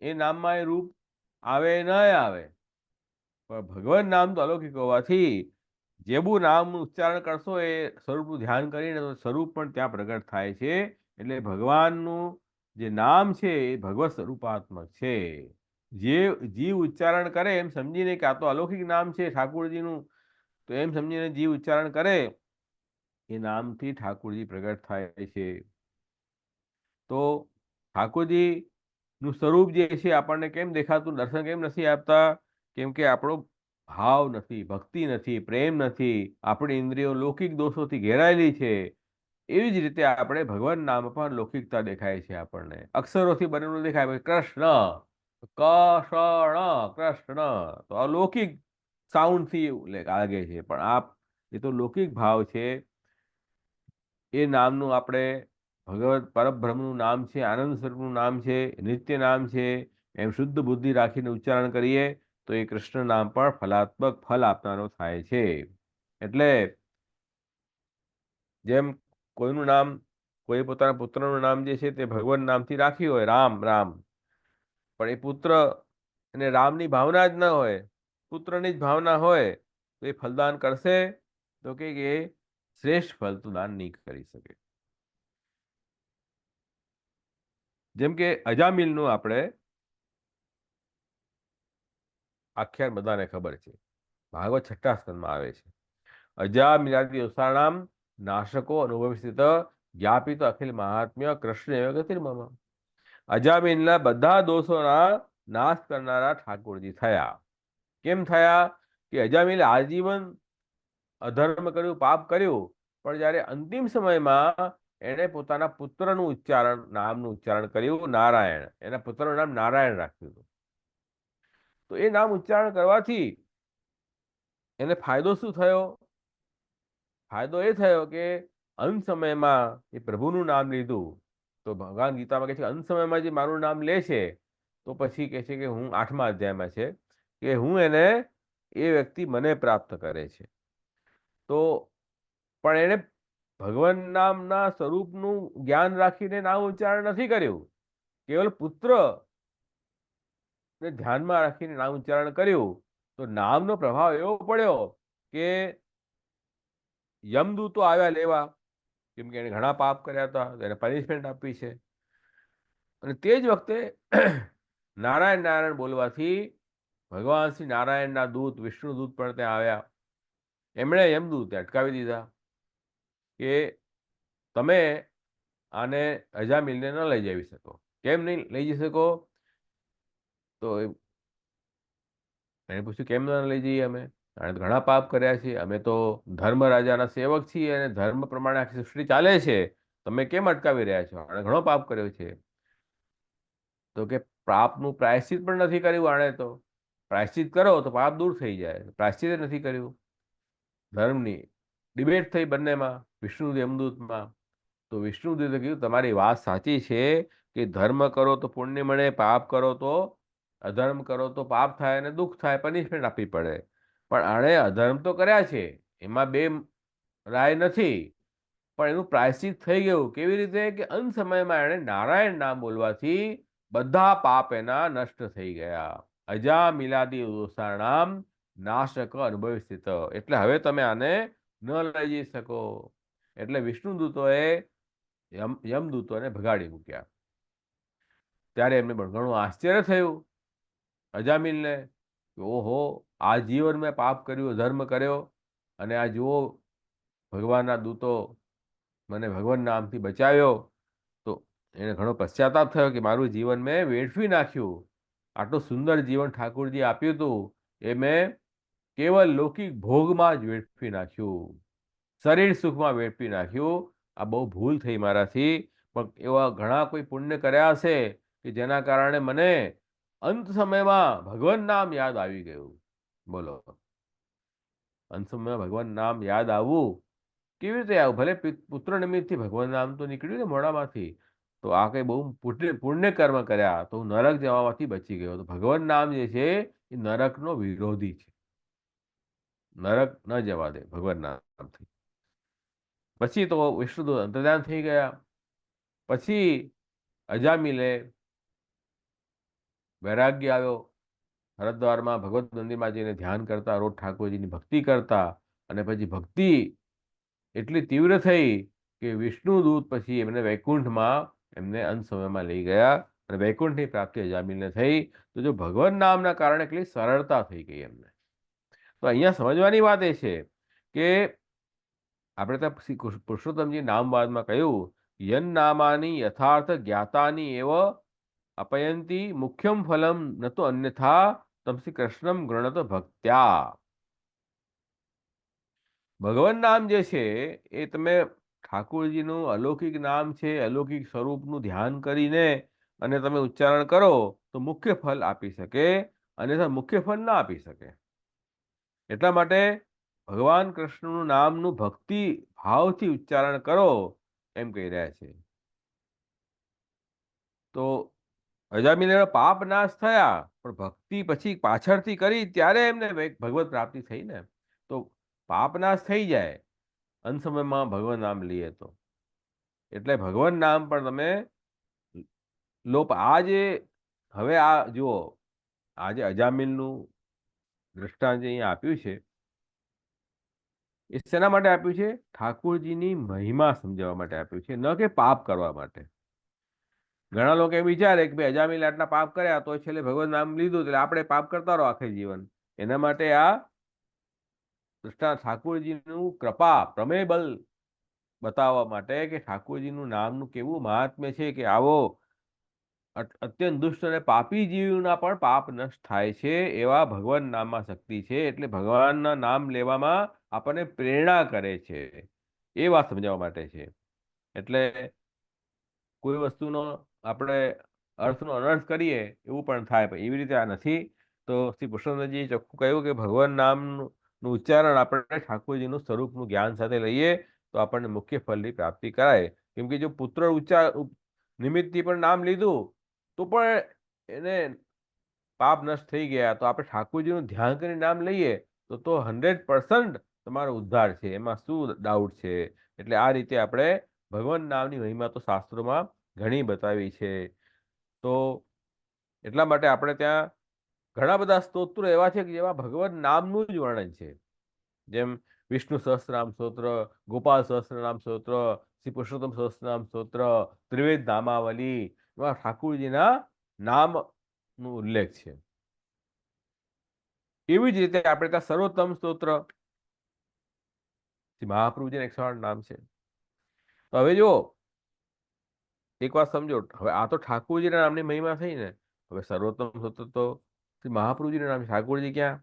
એ નામમાં એ રૂપ આવે ન આવે, પણ ભગવાન નામ તો અલૌકિક હોવાથી જેવું નામ ઉચ્ચારણ કરશો એ સ્વરૂપનું ધ્યાન કરીને તો સ્વરૂપ પણ ત્યાં પ્રગટ થાય છે. એટલે ભગવાનનું જે નામ છે એ ભગવત સ્વરૂપાત્મક છે. જે જીવ ઉચ્ચારણ કરે એમ સમજીને કે આ તો અલૌકિક નામ છે ઠાકોરજીનું, તો એમ સમજીને જીવ ઉચ્ચારણ કરે એ નામથી ઠાકોરજી પ્રગટ થાય છે. તો ઠાકોરજીનું સ્વરૂપ જે છે આપણને કેમ દેખાતું, દર્શન કેમ નથી આપતા? કેમ કે આપણો ભાવ નથી, ભક્તિ નથી, પ્રેમ નથી, આપણી ઇન્દ્રિયો લૌકિક દોષોથી ઘેરાયેલી છે. એવી જ રીતે આપણે ભગવાન નામ પણ લૌકિકતા દેખાય છે. આપણને અક્ષરોથી બનેલું દેખાય, કૃષ્ણ, કષણ, કૃષ્ણ તો અલૌકિક સાઉન્ડથી લાગે છે, પણ એ તો લૌકિક ભાવ છે. એ નામનું આપણે ભગવત પરબ્રહ્મનું નામ છે, આનંદ સ્વરૂપનું નામ છે, નિત્ય નામ છે, એમ શુદ્ધ બુદ્ધિ રાખીને ઉચ્ચારણ કરીએ તો એ કૃષ્ણ નામ પણ ફલાત્મક ફલ આપનારો થાય છે. એટલે જેમ કોઈનું નામ, કોઈ પોતાના પુત્રનું નામ જે છે તે ભગવાન નામથી રાખ્યું હોય, રામ રામ, પણ એ પુત્ર અને રામની ભાવના જ ન હોય, પુત્રની જ ભાવના હોય તો એ ફલદાન કરશે? તો કે એ શ્રેષ્ઠ ફલ તો દાન નહીં કરી શકે. જેમ કે અજામિલનું આપણે આખ્યાન બધાને ખબર છે, ભાગવત 6 સ્કંદમાં આવે છે. અજામિલાદિ દોષાણામ નાશકો અનુભવી સ્થિત જ્ઞાપિત અખિલ મહાત્મ્ય કૃષ્ણ ગતિર્મમ. અજામિલના બધા દોષોના નાશ કરનારા ઠાકોરજી થયા. કેમ થયા? કે અજામિલે આજીવન અધર્મ કર્યું, પાપ કર્યું, પણ જ્યારે અંતિમ સમયમાં એણે પોતાના પુત્રનું ઉચ્ચારણ, નામનું ઉચ્ચારણ કર્યું, નારાયણ, એના પુત્રનું નામ નારાયણ રાખ્યું હતું. તો એ નામ ઉચ્ચારણ કરવાથી એને ફાયદો શું થયો? ફાયદો એ થયો કે અંત સમયમાં એ પ્રભુનું નામ લીધું તો ભગવાન ગીતામાં કહે છે અંત સમયમાં જે મારું નામ લે છે તો પછી કહે છે કે હું 8મા અધ્યાયમાં છે કે હું એને, એ વ્યક્તિ મને પ્રાપ્ત કરે છે. તો પણ એને ભગવાન નામના સ્વરૂપનું જ્ઞાન રાખીને નામ ઉચ્ચારણ નથી કર્યું, કેવલ પુત્ર ને ધ્યાનમાં રાખીને નામ ઉચ્ચારણ કર્યું તો નામનો પ્રભાવ એવો પડ્યો કે યમદૂતો આવ્યા લેવા, કેમ કે એને ઘણા પાપ કર્યા હતા, એને પનિશમેન્ટ આપી છે. અને તે જ વખતે નારાયણ નારાયણ બોલવાથી ભગવાન શ્રી નારાયણના દૂત વિષ્ણુ દૂત પણ ત્યાં આવ્યા. એમણે યમદૂતને અટકાવી દીધા કે તમે આને અજામિલને ન લઈ જઈ શકો. કેમ નહીં લઈ જઈ શકો? તો એને પૂછ્યું કેમ ન લઈ જઈએ અમે? આણે તો ઘણા પાપ કર્યા છે, અમે તો ધર્મ રાજાના સેવક છીએ અને ધર્મ પ્રમાણે આખી સૃષ્ટિ ચાલે છે, તમે કેમ અટકાવી રહ્યા છો? આણે ઘણો પાપ કર્યો છે. તો કે પાપનું પ્રાયશ્ચિત પણ નથી કર્યું આણે તો. પ્રાયશ્ચિત કરો તો પાપ દૂર થઈ જાય, પ્રાયશ્ચિત નથી કર્યું. ધર્મની ડિબેટ થઈ બંનેમાં, વિષ્ણુ યમદૂતમાં. તો વિષ્ણુદૂતે કીધું તમારી વાત સાચી છે કે ધર્મ કરો તો પુણ્ય મળે, પાપ કરો તો અધર્મ કરો તો પાપ થાય અને દુઃખ થાય, પનિશમેન્ટ આપવી પડે. પણ આણે અધર્મ તો કર્યા છે, એમાં બે રાય નથી, પણ એનું પ્રાયશ્ચિત થઈ ગયું. કેવી રીતે? કે અંત સમયમાં એણે નારાયણ નામ બોલવાથી બધા પાપ એના નષ્ટ થઈ ગયા. અજા મિલાદી દોષાણામ નાશક અનુભવી સ્થિત. એટલે હવે તમે આને ન લઈ જઈ શકો. એટલે વિષ્ણુદૂતોએ યમદૂતોને ભગાડી મૂક્યા. ત્યારે એમને પણ ઘણું આશ્ચર્ય થયું અજામિલને કે ઓહો, આ જીવન મેં પાપ કર્યું, ધર્મ કર્યો, અને આ જુઓ ભગવાનના દૂતો મને ભગવાન નામથી બચાવ્યો. તો એને ઘણો પશ્ચાતાપ થયો કે મારું જીવન મેં વેડફી નાખ્યું. આટલું સુંદર જીવન ઠાકોરજી આપ્યું હતું એ મેં કેવલ લૌકિક ભોગમાં જ વેડફી નાખ્યું, શરીર સુખમાં વેડફી નાખ્યું. આ બહુ ભૂલ થઈ મારાથી. પણ એવા ઘણા કોઈ પુણ્ય કર્યા હશે કે જેના કારણે મને અંત સમયમાં ભગવાન નામ યાદ આવી ગયું. બોલો, અંત સમયમાં ભગવાન નામ યાદ આવવું કેવી રીતે આવું? ભલે પુત્ર નિમિત્તથી ભગવાન નામ તો નીકળ્યું ને મોઢામાંથી, તો આ કંઈ બહુ પુણ્ય કર્મ કર્યા તો હું નરક જવામાંથી બચી ગયો. તો ભગવાન નામ જે છે એ નરકનો વિરોધી છે, નરક ન જવા દે ભગવાન નામથી. પછી તો વિષ્ણુદૂત અંતર્ધાન થઈ ગયા. પછી અજામિલે વૈરાગ્ય આવ્યો. હરદ્વારમાં ભગવત મંદિરમાં જઈને ધ્યાન કરતા, રોજ ઠાકોરજીની ભક્તિ કરતા, અને પછી ભક્તિ એટલી તીવ્ર થઈ કે વિષ્ણુદૂત પછી એમને વૈકુંઠમાં એમને અંત સમયમાં લઈ ગયા અને વૈકુંઠની પ્રાપ્તિ અજામિલને થઈ. તો જો ભગવાન નામના કારણે કેટલી સરળતા થઈ ગઈ એમને. તો અહીંયા સમજવાની વાત એ છે કે આપણે ત્યાં શ્રી પુરુષોત્તમજી નામવાદમાં કહ્યું યન નામાની યથાર્થ જ્ઞાતાની એવ અપયંતી મુખ્યમ ફલમ ન તો અન્યથા તમસી કૃષ્ણમ ગૃણત ભક્ત્યા. ભગવાન નામ જે છે એ તમે ઠાકોરજીનું અલૌકિક નામ છે, અલૌકિક સ્વરૂપનું ધ્યાન કરીને અને તમે ઉચ્ચારણ કરો તો મુખ્ય ફલ આપી શકે, અન્યથા મુખ્ય ફળ ના આપી શકે. એટલા માટે ભગવાન કૃષ્ણનું નામનું ભક્તિ ભાવથી ઉચ્ચારણ કરો એમ કહી રહ્યા છે. તો અજામિલનો પાપ નાશ થયા, પણ ભક્તિ પછી પાછળથી કરી ત્યારે એમને ભગવત પ્રાપ્તિ થઈ ને. તો પાપ નાશ થઈ જાય અંત સમયમાં ભગવાન નામ લઈએ તો. એટલે ભગવાન નામ પણ તમે લોપ. આ જે હવે આ જુઓ, આજે અજામિલનું દ્રષ્ટાંત જે અહીંયા આપ્યું છે એ શેના માટે આપ્યું છે? ઠાકોરજીની મહિમા સમજાવવા માટે આપ્યું છે, ન કે પાપ કરવા માટે. ઘણા લોકો એમ વિચારે કે ભાઈ અજામિલ આટલા પાપ કર્યા તો છેલ્લે ભગવાન નામ લીધું એટલે આપણે પાપ કરતા રહો આખે જીવન. એના માટે આ દૃષ્ટાંત ઠાકોરજીનું કૃપા પ્રમેય બલ બતાવવા માટે કે ઠાકોરજીનું નામનું કેવું મહાત્મ્ય છે કે આવો અત્યંત દુષ્ટ અને પાપી જીવના પણ પાપ નષ્ટ થાય છે એવા ભગવાન નામમાં શક્તિ છે. એટલે ભગવાનના નામ લેવામાં આપણને પ્રેરણા કરે છે, એ વાત સમજાવવા માટે છે. એટલે કોઈ વસ્તુનો આપણે અર્થનો અનર્થ કરીએ એવું પણ થાય, પણ એવી રીતે આ નથી. તો શ્રી પુરુષોત્તમજી ચોખ્ખું કહ્યું કે ભગવાન નામનું ઉચ્ચારણ આપણે ઠાકોરજીનું સ્વરૂપનું જ્ઞાન સાથે લઈએ તો આપણને મુખ્ય ફળની પ્રાપ્તિ કરાય. કેમ કે જો પુત્ર નિમિત્તથી પણ નામ લીધું તો પણ એને પાપ નષ્ટ થઈ ગયા, તો આપણે ઠાકોરજીનું ધ્યાન કરીને નામ લઈએ તો 100% તમારો ઉદ્ધાર છે, એમાં શું ડાઉટ છે. એટલે આ રીતે આપણે ભગવાન નામની મહિમા તો શાસ્ત્રોમાં ઘણી બતાવી છે. તો એટલા માટે આપણે ત્યાં ઘણા બધા સ્તોત્રો એવા છે કે જેમાં ભગવત નામનું જ વર્ણન છે, જેમ વિષ્ણુ સહસ્રનામ સ્તોત્ર, ગોપાલ સહસ્રનામ સ્તોત્ર, શ્રી પુરુષોત્તમ સહસ્રનામ સ્તોત્ર, ત્રિવેદ નામાવલી, એમાં ઠાકુરજીના નામનો ઉલ્લેખ છે. એવી જ રીતે આપણે ત્યાં સર્વોત્તમ સ્તોત્ર, શ્રી મહાપ્રભુજીના 108 નામ છે. તો હવે જો એક વાત સમજો, હવે આ તો ઠાકુરજીના નામની મહિમા થઈ ને, હવે સર્વોત્તમ સ્તોત્ર તો શ્રી મહાપ્રભુજીના નામ છે. ઠાકુરજી ક્યાં?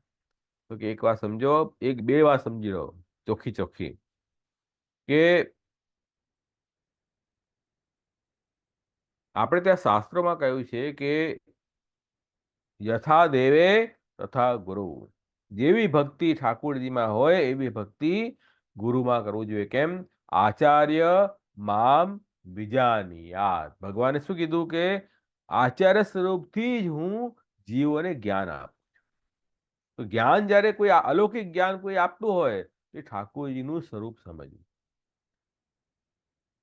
તો કે એક વાત સમજો, એક બે વાત સમજી લો ચોખ્ખી ચોખ્ખી, કે આપણે ત્યાં શાસ્ત્રોમાં કહ્યું છે કે યથા દેવે તથા ગુરુ, જેવી ભક્તિ ઠાકુરજીમાં હોય એવી ભક્તિ ગુરુમાં કરવું જોઈએ. કેમ? આચાર્ય મામ વિજાનીયાત, ભગવાને શું કીધું કે આચાર્ય સ્વરૂપથી જ હું જીવોને જ્ઞાન આપું. તો જ્ઞાન જ્યારે કોઈ અલૌકિક જ્ઞાન કોઈ આપતું હોય તો એ ઠાકોરજીનું સ્વરૂપ સમજવું.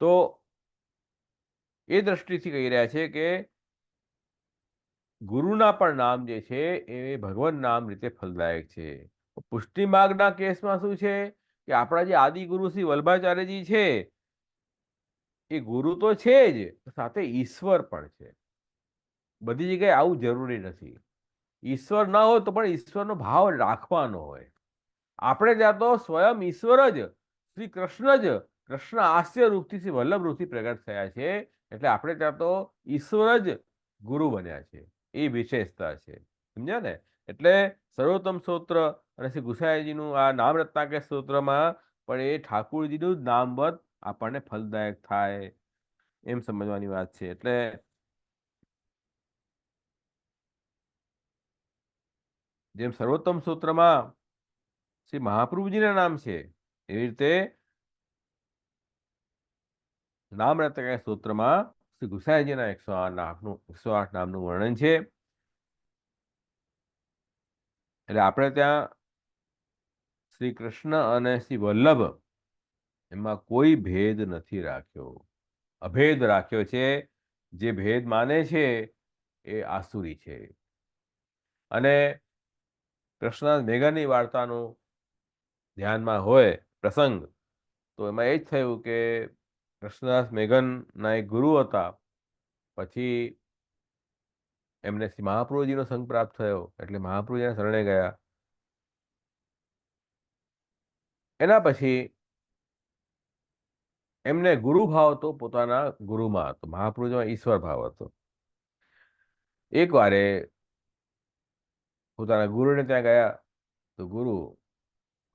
તો એ દ્રષ્ટિથી કહી રહ્યા છે કે ગુરુના પણ નામ જે છે એ ભગવાન નામ રીતે ફલદાયક છે. પુષ્ટિ માર્ગના કેસમાં શું છે કે આપણા જે આદિ ગુરુ શ્રી વલ્ભાચાર્યજી છે એ ગુરુ તો છે જ, સાથે ઈશ્વર પણ છે. બધી જગ્યાએ આવું જરૂરી નથી. ઈશ્વર ન હોય તો પણ ઈશ્વરનો ભાવ રાખવાનો હોય. આપણે ત્યાં તો સ્વયં ઈશ્વર જ શ્રી કૃષ્ણ જ કૃષ્ણ હાસ્ય રૂપથી શ્રી વલ્લભ રૂપથી પ્રગટ થયા છે. એટલે આપણે ત્યાં તો ઈશ્વર જ ગુરુ બન્યા છે. એ વિશેષતા છે. સમજ્યા ને? એટલે સર્વોત્તમ સ્તોત્ર અને શ્રી ગુસાઈજીનું આ નામ રત્નાકર સ્તોત્રમાં પણ એ ઠાકુરજીનું જ નામવત આપણને ફલદાયક થાય એમ સમજવાની વાત છે. એટલે જેમ સર્વોત્તમ સ્તોત્રમાં શ્રી મહાપ્રભુજીના નામ છે, એવી રીતે નામ રત્નાકર સ્તોત્રમાં શ્રી ગુસાઈજીના 108 નામનું વર્ણન છે. એટલે આપણે ત્યાં શ્રી કૃષ્ણ અને શ્રી વલ્લભ એમાં કોઈ ભેદ નથી રાખ્યો, અભેદ રાખ્યો છે. જે ભેદ માને છે એ આસુરી છે. અને કૃષ્ણ મેઘાની વાર્તાનું ધ્યાનમાં હોય પ્રસંગ, તો એમાં એ જ થયું કે કૃષ્ણદાસ મેઘનના એક ગુરુ હતા, પછી એમને શ્રી મહાપ્રભુજીનો સંગ પ્રાપ્ત થયો, એટલે મહાપ્રભુજીના શરણે ગયા. એના પછી એમને ગુરુ ભાવ હતો પોતાના ગુરુમાં હતો, મહાપ્રભુજીમાં ઈશ્વર ભાવ હતો. એક વારે પોતાના ગુરુને ત્યાં ગયા તો ગુરુ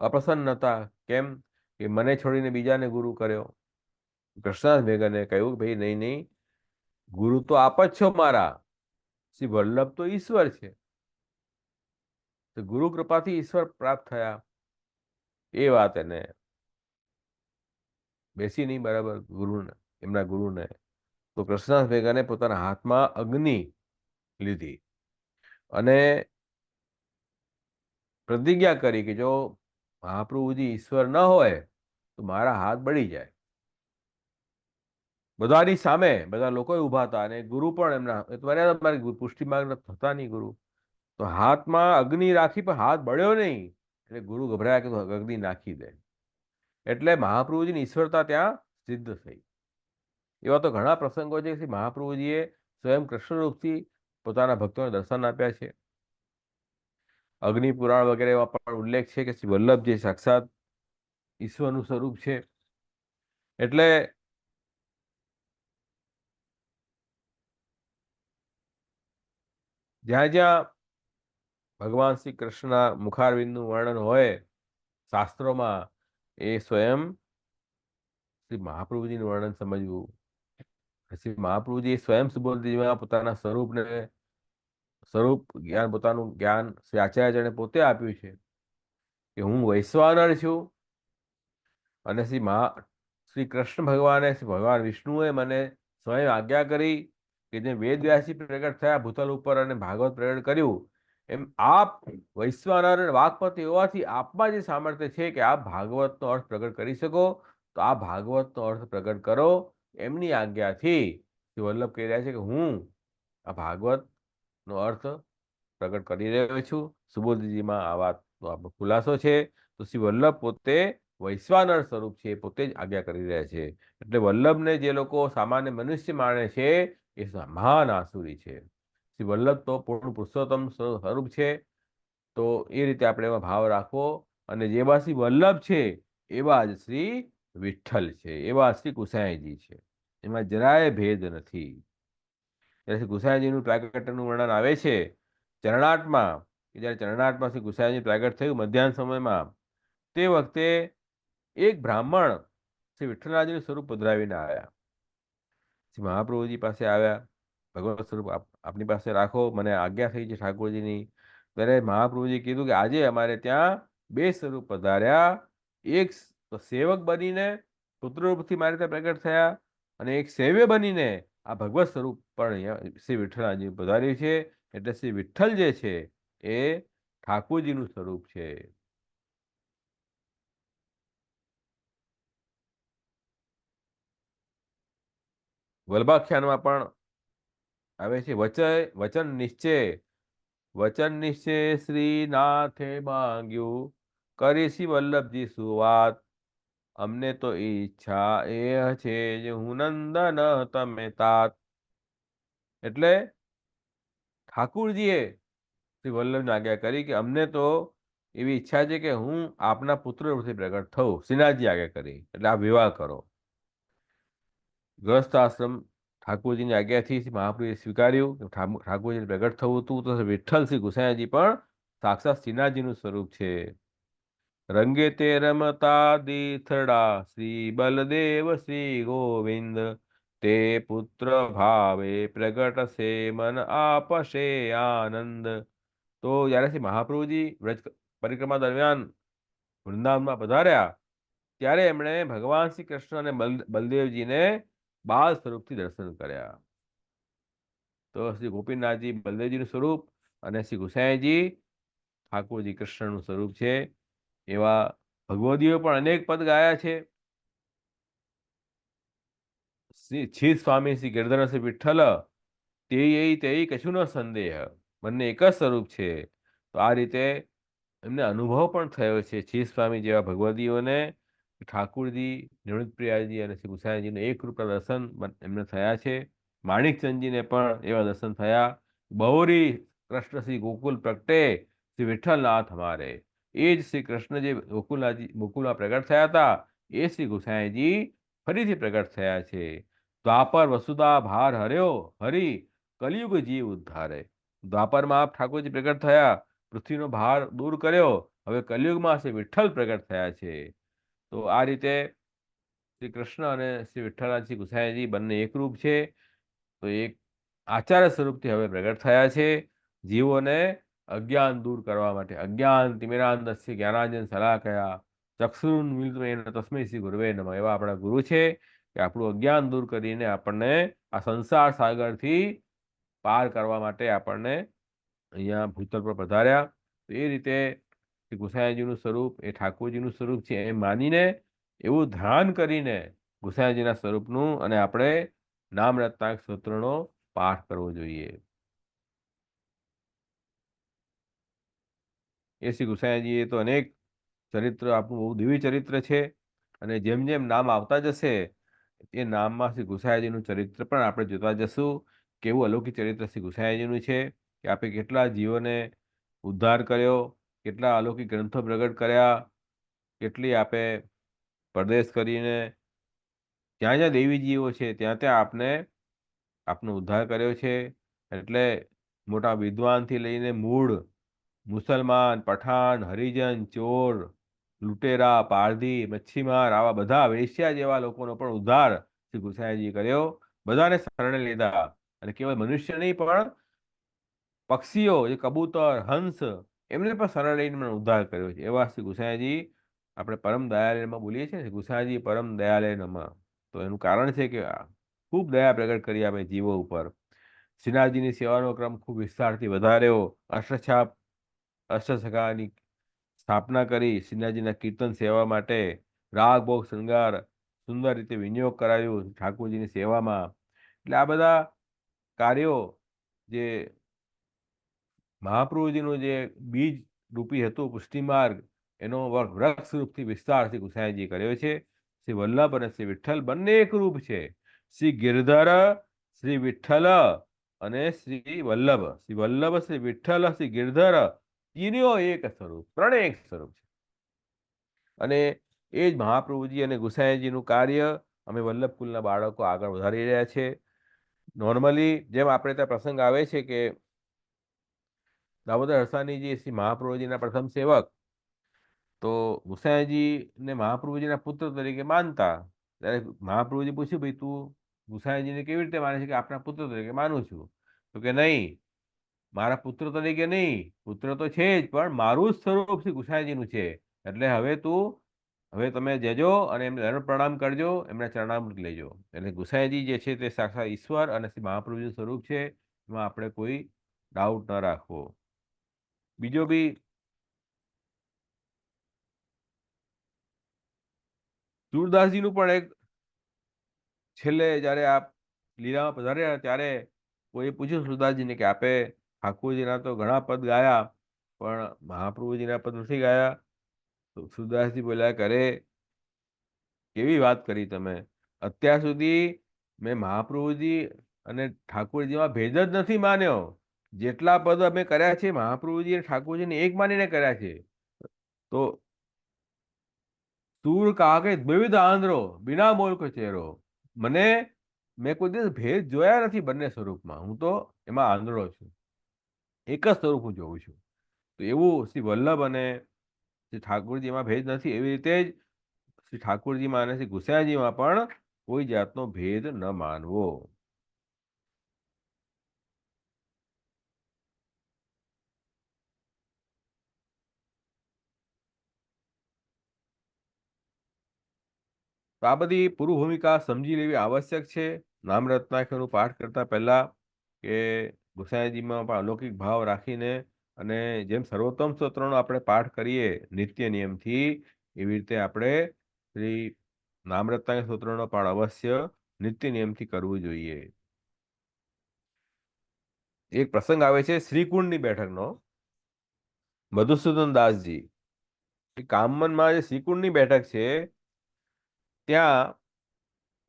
અપ્રસન્ન હતા. કેમ? કે મને છોડીને બીજાને ગુરુ કર્યો. કૃષ્ણદાસ મેઘને કહ્યું કે ભાઈ નહીં નહીં, ગુરુ તો આપ જ છો મારા, શ્રી વલ્લભ તો ઈશ્વર છે. તો ગુરુ કૃપાથી ઈશ્વર પ્રાપ્ત થયા. એ વાત એને બેસી નહીં બરાબર ગુરુને, એમના ગુરુને. તો કૃષ્ણદાસ મેઘાને પોતાના હાથમાં અગ્નિ લીધી અને પ્રતિજ્ઞા કરી કે જો મહાપ્રભુજી ઈશ્વર ન હોય તો મારા હાથ બળી જાય. બધાની સામે બધા લોકો ઊભા હતા અને ગુરુ પણ એમના પુષ્ટિ માર્ગ થતા નહીં ગુરુ. તો હાથમાં અગ્નિ રાખી પણ હાથ બળ્યો નહીં. એટલે ગુરુ ગભરાયા કે અગ્નિ નાખી દે. એટલે મહાપ્રભુજીની ઈશ્વરતા ત્યાં સિદ્ધ થઈ. એવા તો ઘણા પ્રસંગો છે કે મહાપ્રભુજીએ સ્વયં કૃષ્ણ રૂપથી પોતાના ભક્તોને દર્શન આપ્યા છે. અગ્નિ પુરાણ વગેરેમાં પણ ઉલ્લેખ છે કે શ્રી વલ્લભ જે સાક્ષાત ઈશ્વરનું સ્વરૂપ છે. એટલે જ્યાં જ્યાં ભગવાન શ્રી કૃષ્ણના મુખારવિંદનું વર્ણન હોય શાસ્ત્રોમાં, એ સ્વયં શ્રી મહાપ્રભુજીનું વર્ણન સમજવું. શ્રી મહાપ્રભુજી સ્વયં સુબોધજીમાં પોતાના સ્વરૂપ જ્ઞાન, પોતાનું જ્ઞાન શ્રી આચાર્યને પોતે આપ્યું છે કે હું વૈશ્વાનર છું. અને શ્રી કૃષ્ણ ભગવાને, શ્રી ભગવાન વિષ્ણુએ મને સ્વયં આજ્ઞા કરી કે જે વેદ વ્યાસી પ્રગટ થયા ભૂતલ ઉપર અને ભાગવત પ્રગટ કર્યું, એમ આપ વૈશ્વાનર વાકપતિ હોવાથી આપમાં જે સામર્થ્ય છે કે આપ ભાગવતનો અર્થ પ્રગટ કરી શકો, તો આ ભાગવતનો અર્થ પ્રગટ કરો. એમની આજ્ઞાથી શ્રી વલ્લભ કહી રહ્યા છે કે હું આ ભાગવતનો અર્થ પ્રગટ કરી રહ્યો છું. સુબોધજીમાં આ વાતનો આપણો ખુલાસો છે. તો શ્રી વલ્લભ પોતે વૈશ્વાનર સ્વરૂપ છે, પોતે જ આજ્ઞા કરી રહ્યા છે. એટલે વલ્લભને જે લોકો સામાન્ય મનુષ્ય માને છે એ મહાન આસુરી છે. શ્રી વલ્લભ તો પૂર્ણ પુરુષોત્તમ સ્વરૂપ છે. તો એ રીતે આપણે એમાં ભાવ રાખવો, અને જેવા શ્રી વલ્લભ છે એવા જ શ્રી વિઠ્ઠલ છે, એવા શ્રી ગુસાઈજી છે. એમાં જરાય ભેદ નથી. ત્યારે શ્રી ગુસાઈજીનું પ્રાગટ્યનું વર્ણન આવે છે ચરણાટમાં, કે જ્યારે ચરણાટમાં શ્રી ગુસાઈજી પ્રાગટ થયું મધ્યાહન સમયમાં, તે વખતે એક બ્રાહ્મણ શ્રી વિઠ્ઠલરાજનું સ્વરૂપ પધરાવીને આવ્યા. શ્રી મહાપ્રભુજી પાસે આવ્યા, ભગવત સ્વરૂપ આપની પાસે રાખો, મને આજ્ઞા થઈ છે ઠાકોરજીની. ત્યારે મહાપ્રભુજી કીધું કે આજે અમારે ત્યાં બે સ્વરૂપ પધાર્યા, એક સેવક બનીને પુત્રરૂપથી મારી ત્યાં પ્રગટ થયા, અને એક સેવ્ય બનીને આ ભગવત સ્વરૂપ પણ અહીંયા શ્રી વિઠ્ઠલજી પધાર્યું છે. એટલે શ્રી વિઠ્ઠલ જે છે એ ઠાકોરજીનું સ્વરૂપ છે. વલ્ભાખ્યાનમાં પણ આવે છે વચન નિશ્ચય શ્રીનાથે માંગ્યું, કરીશી વલ્લભજી સુવાત, અમને તો ઈચ્છા એ છે જે હું નંદન તમે તાત. એટલે ઠાકુરજીએ શ્રી વલ્લભને આજ્ઞા કરી કે અમને તો એવી ઈચ્છા છે કે હું આપના પુત્ર રૂપથી પ્રગટ થઉં. શ્રીનાથજી આજ્ઞા કરી એટલે આપ વિવાહ કરો. ગૃહસ્થ આશ્રમ ઠાકોરજીની આજ્ઞાથી મહાપ્રભુએ સ્વીકાર્યું. ઠાકોરજીને પ્રગટ થવું હતું. તો વિઠ્ઠલ શ્રી ગુસાઈજી પણ સાક્ષાત શ્રીનાથજીનું સ્વરૂપ છે. રંગે તે રમતા દીથડા શ્રી બલદેવ શ્રી ગોવિંદ, તે પુત્ર ભાવે પ્રગટ સે મન આપશે આનંદ. તો જ્યારે શ્રી મહાપ્રભુજી વ્રજ પરિક્રમા દરમિયાન વૃંદાવનમાં પધાર્યા, ત્યારે એમણે ભગવાન શ્રી કૃષ્ણ અને બલદેવજીને બાળ સ્વરૂપથી દર્શન કર્યા. તો શ્રી ગોપીનાથજી બલદેવજીનું સ્વરૂપ અને શ્રી ગુસાઈજી ઠાકોરજી કૃષ્ણનું સ્વરૂપ છે. એવા ભગવદીઓ પણ અનેક પદ ગાયા છે. શ્રી છીત સ્વામી શ્રી ગિરધર શ્રી વિઠ્ઠલ, તે કશું ન સંદેહ, બંને એક જ સ્વરૂપ છે. તો આ રીતે એમને અનુભવ પણ થયો છે છીત સ્વામી જેવા ભગવદીઓને. ઠાકુરજી, નિવૃત્તપ્રિયાજી અને શ્રી ગુસાઈજીનું એકરૂપના દર્શન એમને થયા છે. માણિકચંદજીને પણ એવા દર્શન થયા. બહોરી કૃષ્ણ શ્રી ગોકુલ પ્રગટે શ્રી વિઠ્ઠલનાથ અમારે. એ જ શ્રી કૃષ્ણ જે ગોકુલમાં પ્રગટ થયા હતા, એ શ્રી ગુસાઈજી ફરીથી પ્રગટ થયા છે. દ્વાપર વસુધા ભાર હર્યો હરી, કલિયુગ જીવ ઉદ્ધારે. દ્વાપરમાં આપ ઠાકોરજી પ્રગટ થયા, પૃથ્વીનો ભાર દૂર કર્યો. હવે કલિયુગમાં શ્રી વિઠ્ઠલ પ્રગટ થયા છે. તો આ રીતે શ્રી કૃષ્ણ અને શ્રી વિઠ્ઠલનાથ શ્રી ગુસાઈજી બંને એકરૂપ છે. તો એક આચાર્ય સ્વરૂપથી હવે પ્રગટ થયા છે. જીવોને અજ્ઞાન દૂર કરવા માટે. અજ્ઞાન તિમિરાંધસ્ય જ્ઞાનાંજન શલાકયા ચક્ષુરુન્મિલિતમેન તસ્મૈ શ્રી ગુરવે નમઃ. એવા આપણા ગુરુ છે કે આપણું અજ્ઞાન દૂર કરીને આપણને આ સંસાર સાગરથી પાર કરવા માટે આપણને અહીંયા ભૂતલ પર પધાર્યા. તો એ રીતે શ્રી ગુસાઈજીનું સ્વરૂપ એ ઠાકોરજીનું સ્વરૂપ છે એમ માનીને, એવું ધ્યાન કરીને ગુસાઈજીના સ્વરૂપનું અને આપણે નામ રત્નાક સ્તોત્રનો પાઠ કરવો જોઈએ. એ શ્રી ગુસાઈજીએ તો અનેક ચરિત્ર, આપણું બહુ દિવ્ય ચરિત્ર છે. અને જેમ જેમ નામ આવતા જશે એ નામમાં શ્રી ગુસાઈજીનું ચરિત્ર પણ આપણે જોતા જશું. કેવું અલૌકિક ચરિત્ર શ્રી ગુસાઈજીનું છે, કે આપણે કેટલા જીવોને ઉદ્ધાર કર્યો, કેટલા અલૌકિક ગ્રંથો પ્રગટ કર્યા, કેટલી આપે પરદેશ કરીને જ્યાં જ્યાં દેવી જીવો છે ત્યાં ત્યાં આપનો ઉદ્ધાર કર્યો છે. એટલે મોટા વિદ્વાનથી લઈને મૂળ મુસલમાન, પઠાણ, હરિજન, ચોર, લૂંટેરા, પારધી, મચ્છીમાર, આવા બધા વેશ્યા જેવા લોકોનો પણ ઉદ્ધાર શ્રી ગુસાઈજી કર્યો. બધાને શરણે લીધા. અને કેવળ મનુષ્ય નહીં, પણ પક્ષીઓ, જે કબૂતર, હંસ, એમને પણ શરણ લઈને ઉદ્ધાર કર્યો છે. એવા શ્રી ગુસાઈજી આપણે પરમ દયાલયમાં બોલીએ છીએ, ગુસાઈજી પરમ દયાલય નમઃ. તો એનું કારણ છે કે ખૂબ દયા પ્રગટ કરી આપણે જીવો ઉપર. શ્રીનાથજીની સેવાનો ક્રમ ખૂબ વિસ્તારથી વધાર્યો. અષ્ટસખાની સ્થાપના કરી. શ્રીનાથજીના કીર્તન સેવા માટે રાગ ભોગ શૃંગાર સુંદર રીતે વિનિયોગ કરાયું ઠાકોરજીની સેવામાં. એટલે આ બધા કાર્યો જે મહાપ્રભુજીનું જે બીજ રૂપી હતું પુષ્ટિ માર્ગ, એનો વૃક્ષ રૂપથી વિસ્તાર શ્રી ગુસાઈજી કર્યો છે. શ્રી વલ્લભ અને શ્રી વિઠ્ઠલ બંને એક રૂપ છે. શ્રી ગિરધર, શ્રી વિઠ્ઠલ અને શ્રી વલ્લભ, શ્રી વલ્લભ, શ્રી વિઠ્ઠલ, શ્રી ગિરધર, તીનયો એક સ્વરૂપ, ત્રણેય એક સ્વરૂપ છે. અને એ જ મહાપ્રભુજી અને ગુસાઈજીનું કાર્ય અમે વલ્લભ કુલના બાળકો આગળ વધારી રહ્યા છે. નોર્મલી જેમ આપણે ત્યાં પ્રસંગ આવે છે કે દામોદર હરસાણીજી શ્રી મહાપ્રભુજીના પ્રથમ સેવક, તો ગુસાઈજીને મહાપ્રભુજીના પુત્ર તરીકે માનતા. ત્યારે મહાપ્રભુજી પૂછ્યું, ભાઈ તું ગુસાઈજીને કેવી રીતે માને છે? કે આપના પુત્ર તરીકે માનું છું. તો કે નહીં, મારા પુત્ર તરીકે નહીં, પુત્ર તો છે જ, પણ મારું જ સ્વરૂપ શ્રી ગુસાઈજીનું છે. એટલે હવે તમે જજો અને એમને દંડ પ્રણામ કરજો, એમના ચરણામૃત લેજો. એટલે ગુસાઈજી જે છે તે સાક્ષાત ઈશ્વર અને શ્રી મહાપ્રભુજીનું સ્વરૂપ છે. એમાં આપણે કોઈ ડાઉટ ન રાખવો. બીજો બી સુરદાસજીનું પણ એક છેલ્લે જ્યારે આપ લીલામાં પધાર્યા ત્યારે કોઈ પૂછ્યું સુરદાસજીને કે આપે ઠાકોરજીના તો ઘણા પદ ગાયા, પણ મહાપ્રભુજીના પદ નથી ગાયા. તો સુરદાસજી બોલ્યા કે અરે કેવી વાત કરી તમે! અત્યાર સુધી મેં મહાપ્રભુજી અને ઠાકોરજીમાં ભેદ જ નથી માન્યો. જેટલા પદ અમે કર્યા છે મહાપ્રભુજી અને ઠાકોરજીને એક માનીને કર્યા છે. તો સૂર કાગે દ્વિવિધ આંધ્રો, બિના મોલ કો ચહેરો. મેં કોઈ દિવસ ભેદ જોયા નથી બંને સ્વરૂપમાં. હું તો એમાં આંધળો છું, એક જ સ્વરૂપ હું જોઉં છું. તો એવું શ્રી વલ્લભ અને શ્રી ઠાકોરજીમાં ભેદ નથી. એવી રીતે જ શ્રી ઠાકોરજીમાં અને શ્રી ગુસાઈજીમાં પણ કોઈ જાતનો ભેદ ન માનવો. તો આ બધી પૂર્વ ભૂમિકા સમજી લેવી આવશ્યક છે નામ રત્નાકરનું પાઠ કરતા પહેલા, કે ગુસાઈજીમાં પણ અલૌકિક ભાવ રાખીને અને જેમ સર્વોત્તમ સ્તોત્રનો આપણે પાઠ કરીએ નિત્ય નિયમથી, એવી રીતે આપણે શ્રી નામ રત્નાકર સ્તોત્રનો પણ અવશ્ય નિત્ય નિયમથી કરવું જોઈએ. એક પ્રસંગ આવે છે શ્રીકુંડની બેઠકનો. મધુસૂદન દાસજી કામનમાં જે શ્રીકુંડની બેઠક છે ત્યાં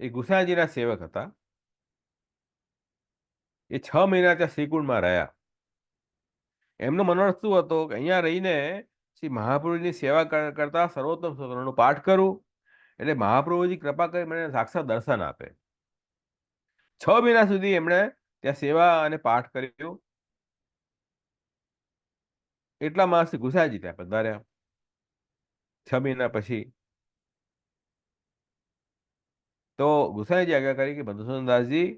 એ ગુસાઈજીના સેવક હતા. એ 6 મહિના ત્યાં શ્રીકુંડમાં રહ્યા. એમનો મનોરથ શું હતો કે અહીંયા રહીને શ્રી મહાપ્રભુજીની સેવા કરતા સર્વોત્તમ સ્તોત્રનો પાઠ કરું, એટલે મહાપ્રભુજી કૃપા કરી મને સાક્ષાત દર્શન આપે. 6 મહિના સુધી એમણે ત્યાં સેવા અને પાઠ કર્યો. એટલામાં શ્રી ગુસાઈજી ત્યાં પધાર્યા 6 મહિના પછી. તો ગુસાઈજી આજ્ઞા કરી કે મધુસૂદન દાસજી,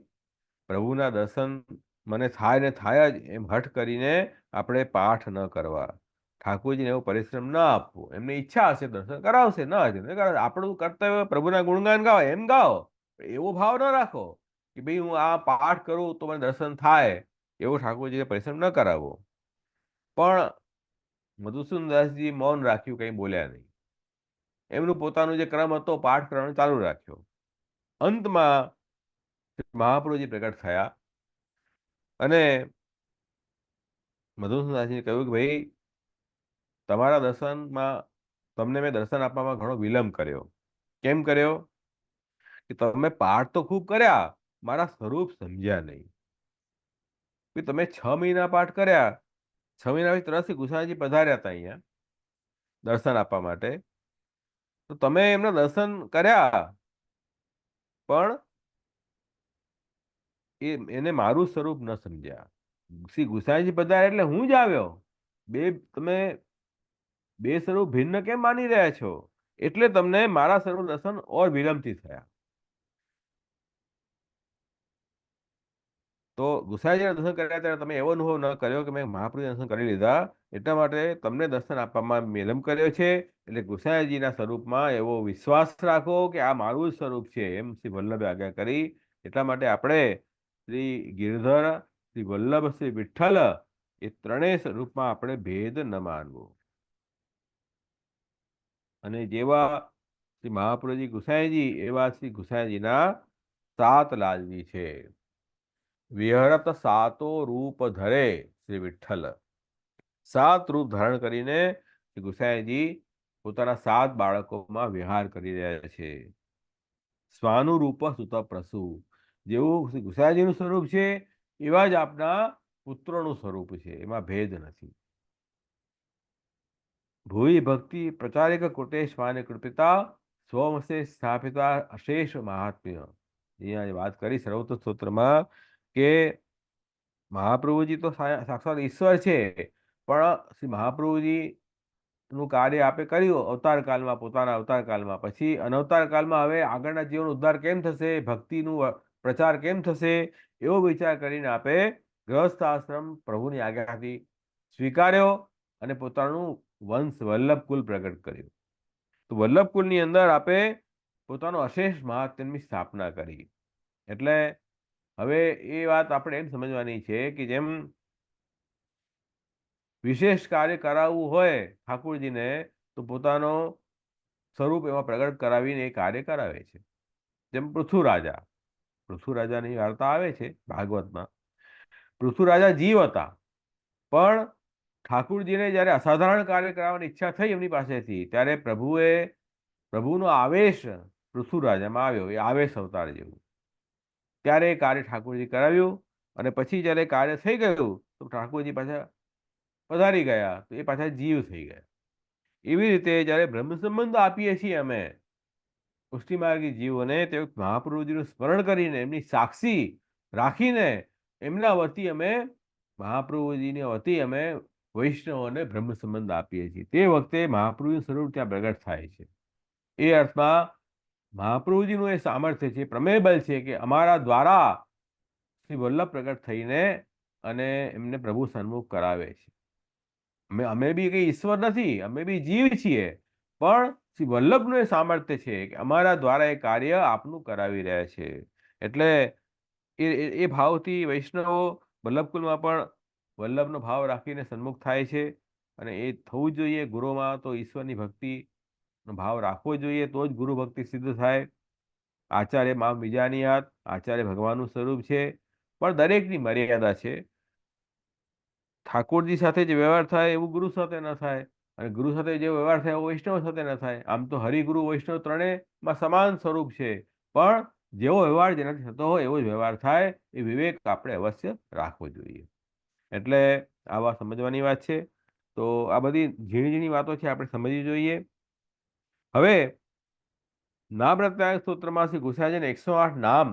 પ્રભુના દર્શન મને થાય ને થાય જ એમ હઠ કરીને આપણે પાઠ ન કરવા, ઠાકોરજીને એવો પરિશ્રમ ન આપવો. એમને ઈચ્છા હશે દર્શન કરાવશે, ન હશે નહીં કરાવશે. આપણું કર્તવ્ય પ્રભુના ગુણગાન ગાઓ એમ ગાઓ, એવો ભાવ ન રાખો કે ભાઈ હું આ પાઠ કરું તો મને દર્શન થાય, એવો ઠાકોરજીને પરિશ્રમ ન કરાવવો. પણ મધુસૂદન દાસજી મૌન રાખ્યું, કંઈ બોલ્યા નહીં. એમનું પોતાનું જે ક્રમ હતો પાઠ કરવાનો ચાલુ રાખ્યો. અંતમાં મહાપ્રભુજી પ્રગટ થયા અને મધુસૂદન દાસજીને કહ્યું કે ભાઈ તમારા દર્શનમાં તમને મેં દર્શન આપવામાં ઘણો વિલંબ કર્યો. કેમ કર્યો? કે તમે પાઠ તો ખૂબ કર્યા, મારા સ્વરૂપ સમજ્યા નહીં. કે તમે 6 મહિના પાઠ કર્યા, 6 મહિના પછી તરતથી ગુસાઈજી પધાર્યા હતા અહીંયા દર્શન આપવા માટે. તો તમે એમના દર્શન કર્યા, પણ એને મારું સ્વરૂપ ન સમજ્યા. શ્રી ગુસાઈજી પધાર્યા એટલે હું જ આવ્યો. તમે બે સ્વરૂપ ભિન્ન કેમ માની રહ્યા છો? એટલે તમને મારા સ્વરૂપ દર્શન ઓર વિલંબથી થયા. તો ગુસાઈજીના દર્શન કર્યા ત્યારે તમે એવો અનુભવ ન કર્યો કે મેં મહાપ્રભુના દર્શન કરી લીધા, એટલા માટે તમને દર્શન આપવામાં વિલંબ કર્યો છે. એટલે ગુસાઈજીના સ્વરૂપમાં એવો વિશ્વાસ રાખો કે આ મારું જ સ્વરૂપ છે, એમ શ્રી વલ્લભે આજ્ઞા કરી. એટલા માટે આપણે શ્રી ગિરધર, શ્રી વલ્લભ, શ્રી વિઠ્ઠલ એ ત્રણેય સ્વરૂપમાં આપણે ભેદ ન માનવો. અને જેવા શ્રી મહાપ્રભુજી ગુસાઈજી એવા શ્રી ગુસાઈજીના 7 લાલજી છે. વિહરત સાતો રૂપ ધરે શ્રી વિઠ્ઠલ. 7 રૂપ ધારણ કરીને શ્રી ગુસાઈજી પોતાના 7 બાળકોમાં વિહાર કરી રહ્યા છે. સ્વાનુરૂપ સુત પ્રસુ, જેવું શ્રી ગુસાઈજીનું સ્વરૂપ છે એવા જ આપના પુત્રોનું સ્વરૂપ છે, એમાં ભેદ નથી. ભૂઈ ભક્તિ પ્રચારિક કૃતે સ્વાન કૃપિતા સ્વમસે સ્થાપિતા અશેષ મહાત્મ્ય. અહીંયા વાત કરી સર્વોત્તમ સ્તોત્રમાં કે મહાપ્રભુજી તો સાક્ષાત ઈશ્વર છે, પણ શ્રી મહાપ્રભુજી નું કાર્ય આપે કર્યું અવતાર કાળમાં, પોતાના અવતાર કાળમાં, પછી અનવતાર કાળમાં હવે આગળના જીવન ઉદ્ધાર કેમ થશે, ભક્તિનું પ્રચાર કેમ થશે, એવો વિચાર કરીને આપે ગૃહસ્થ આશ્રમ પ્રભુની આજ્ઞાથી સ્વીકાર્યો અને પોતાનું વંશ વલ્લભ કુલ પ્રગટ કર્યું. તો વલ્લભ કુલની અંદર આપે પોતાનો અશેષ મહાત્મ્યની સ્થાપના કરી. એટલે હવે એ વાત આપણે એમ સમજવાની છે કે જેમ વિશેષ કાર્ય કરાવવું હોય ઠાકોરજીને તો પોતાનો સ્વરૂપ એમાં પ્રગટ કરાવીને એ કાર્ય કરાવે છે. જેમ પૃથ્વીરાજાની વાર્તા આવે છે ભાગવતમાં. પૃથ્વીરાજા જીવ હતા, પણ ઠાકુરજીને જ્યારે અસાધારણ કાર્ય કરાવવાની ઈચ્છા થઈ એમની પાસેથી, ત્યારે પ્રભુનો આવેશ પૃથ્વીરાજામાં આવ્યો, એ આવેશ અવતાર જેવું. ત્યારે એ કાર્ય ઠાકોરજી કરાવ્યું અને પછી જ્યારે કાર્ય થઈ ગયું તો ઠાકોરજી પાછા પધારી ગયા, તો એ પાછા જીવ થઈ ગયા. એવી રીતે જ્યારે બ્રહ્મ સંબંધ આપીએ છીએ અમે પુષ્ટિમાર્ગી જીવોને, તે મહાપ્રભુજીનું સ્મરણ કરીને એમની સાક્ષી રાખીને એમના વતી અમે મહાપ્રભુજીની વતી અમે વૈષ્ણવોને બ્રહ્મ સંબંધ આપીએ છીએ. તે વખતે મહાપ્રભુનું સ્વરૂપ ત્યાં પ્રગટ થાય છે. એ અર્થમાં મહાપ્રભુજીનું એ સામર્થ્ય છે, પ્રમેય બલ છે કે અમારા દ્વારા શ્રી વલ્લભ પ્રગટ થઈને અને એમને પ્રભુ સન્મુખ કરાવે છે. અમે બી કઈ ઈશ્વર નથી, અમે બી જીવ છીએ, પણ શ્રી વલ્લભનું એ સામર્થ્ય છે કે અમારા દ્વારા એ કાર્ય આપનું કરાવી રહ્યા છે. એટલે એ ભાવથી વૈષ્ણવો વલ્લભકુલમાં પણ વલ્લભનો ભાવ રાખીને સન્મુખ થાય છે. અને એ થવું જોઈએ. ગુરુમાં તો ઈશ્વરની ભક્તિનો ભાવ રાખવો જોઈએ, તો જ ગુરુ ભક્તિ સિદ્ધ થાય. આચાર્ય મા બીજાની હાથ, આચાર્ય ભગવાનનું સ્વરૂપ છે, પણ દરેકની મર્યાદા છે. ઠાકોરજી સાથે જે વ્યવહાર થાય એવું ગુરુ સાથે ન થાય, અને ગુરુ સાથે જે વ્યવહાર થાય એવો વૈષ્ણવ સાથે ન થાય. આમ તો હરિગુરુ વૈષ્ણવ ત્રણેયમાં સમાન સ્વરૂપ છે, પણ જેવો વ્યવહાર જેનાથી થતો હોય એવો જ વ્યવહાર થાય, એ વિવેક આપણે અવશ્ય રાખવો જોઈએ. એટલે આવા સમજવાની વાત છે. તો આ બધી ઝીણી ઝીણી વાતો છે, આપણે સમજવી જોઈએ. હવે નામ રત્નાકર સ્તોત્રમાં શ્રી ગુસાઈજીને 108 નામ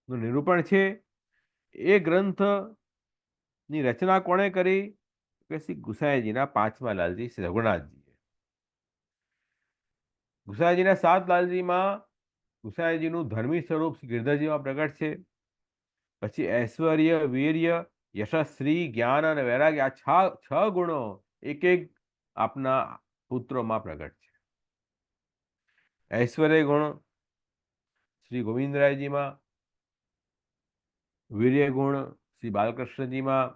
નું નિરૂપણ છે. એ ગ્રંથની રચના કોણે કરી? કે શ્રી ગુસાઈજીના 5મા લાલજી શ્રી રઘુનાથજીએ. ગુસાઈજીના 7 લાલજીમાં ગુસાઈજીનું ધર્મી સ્વરૂપ શ્રી ગિરધરજીમાં પ્રગટ છે. પછી ઐશ્વર્ય, વીર્ય, યશસ્વી, શ્રી, જ્ઞાન અને વૈરાગ્ય, આ 6 ગુણો એક એક આપના પુત્રોમાં પ્રગટ છે. ઐશ્વર્ય ગુણ શ્રી ગોવિંદરાયજીમાં, વીર્ય ગુણ શ્રી બાલકૃષ્ણજીમાં,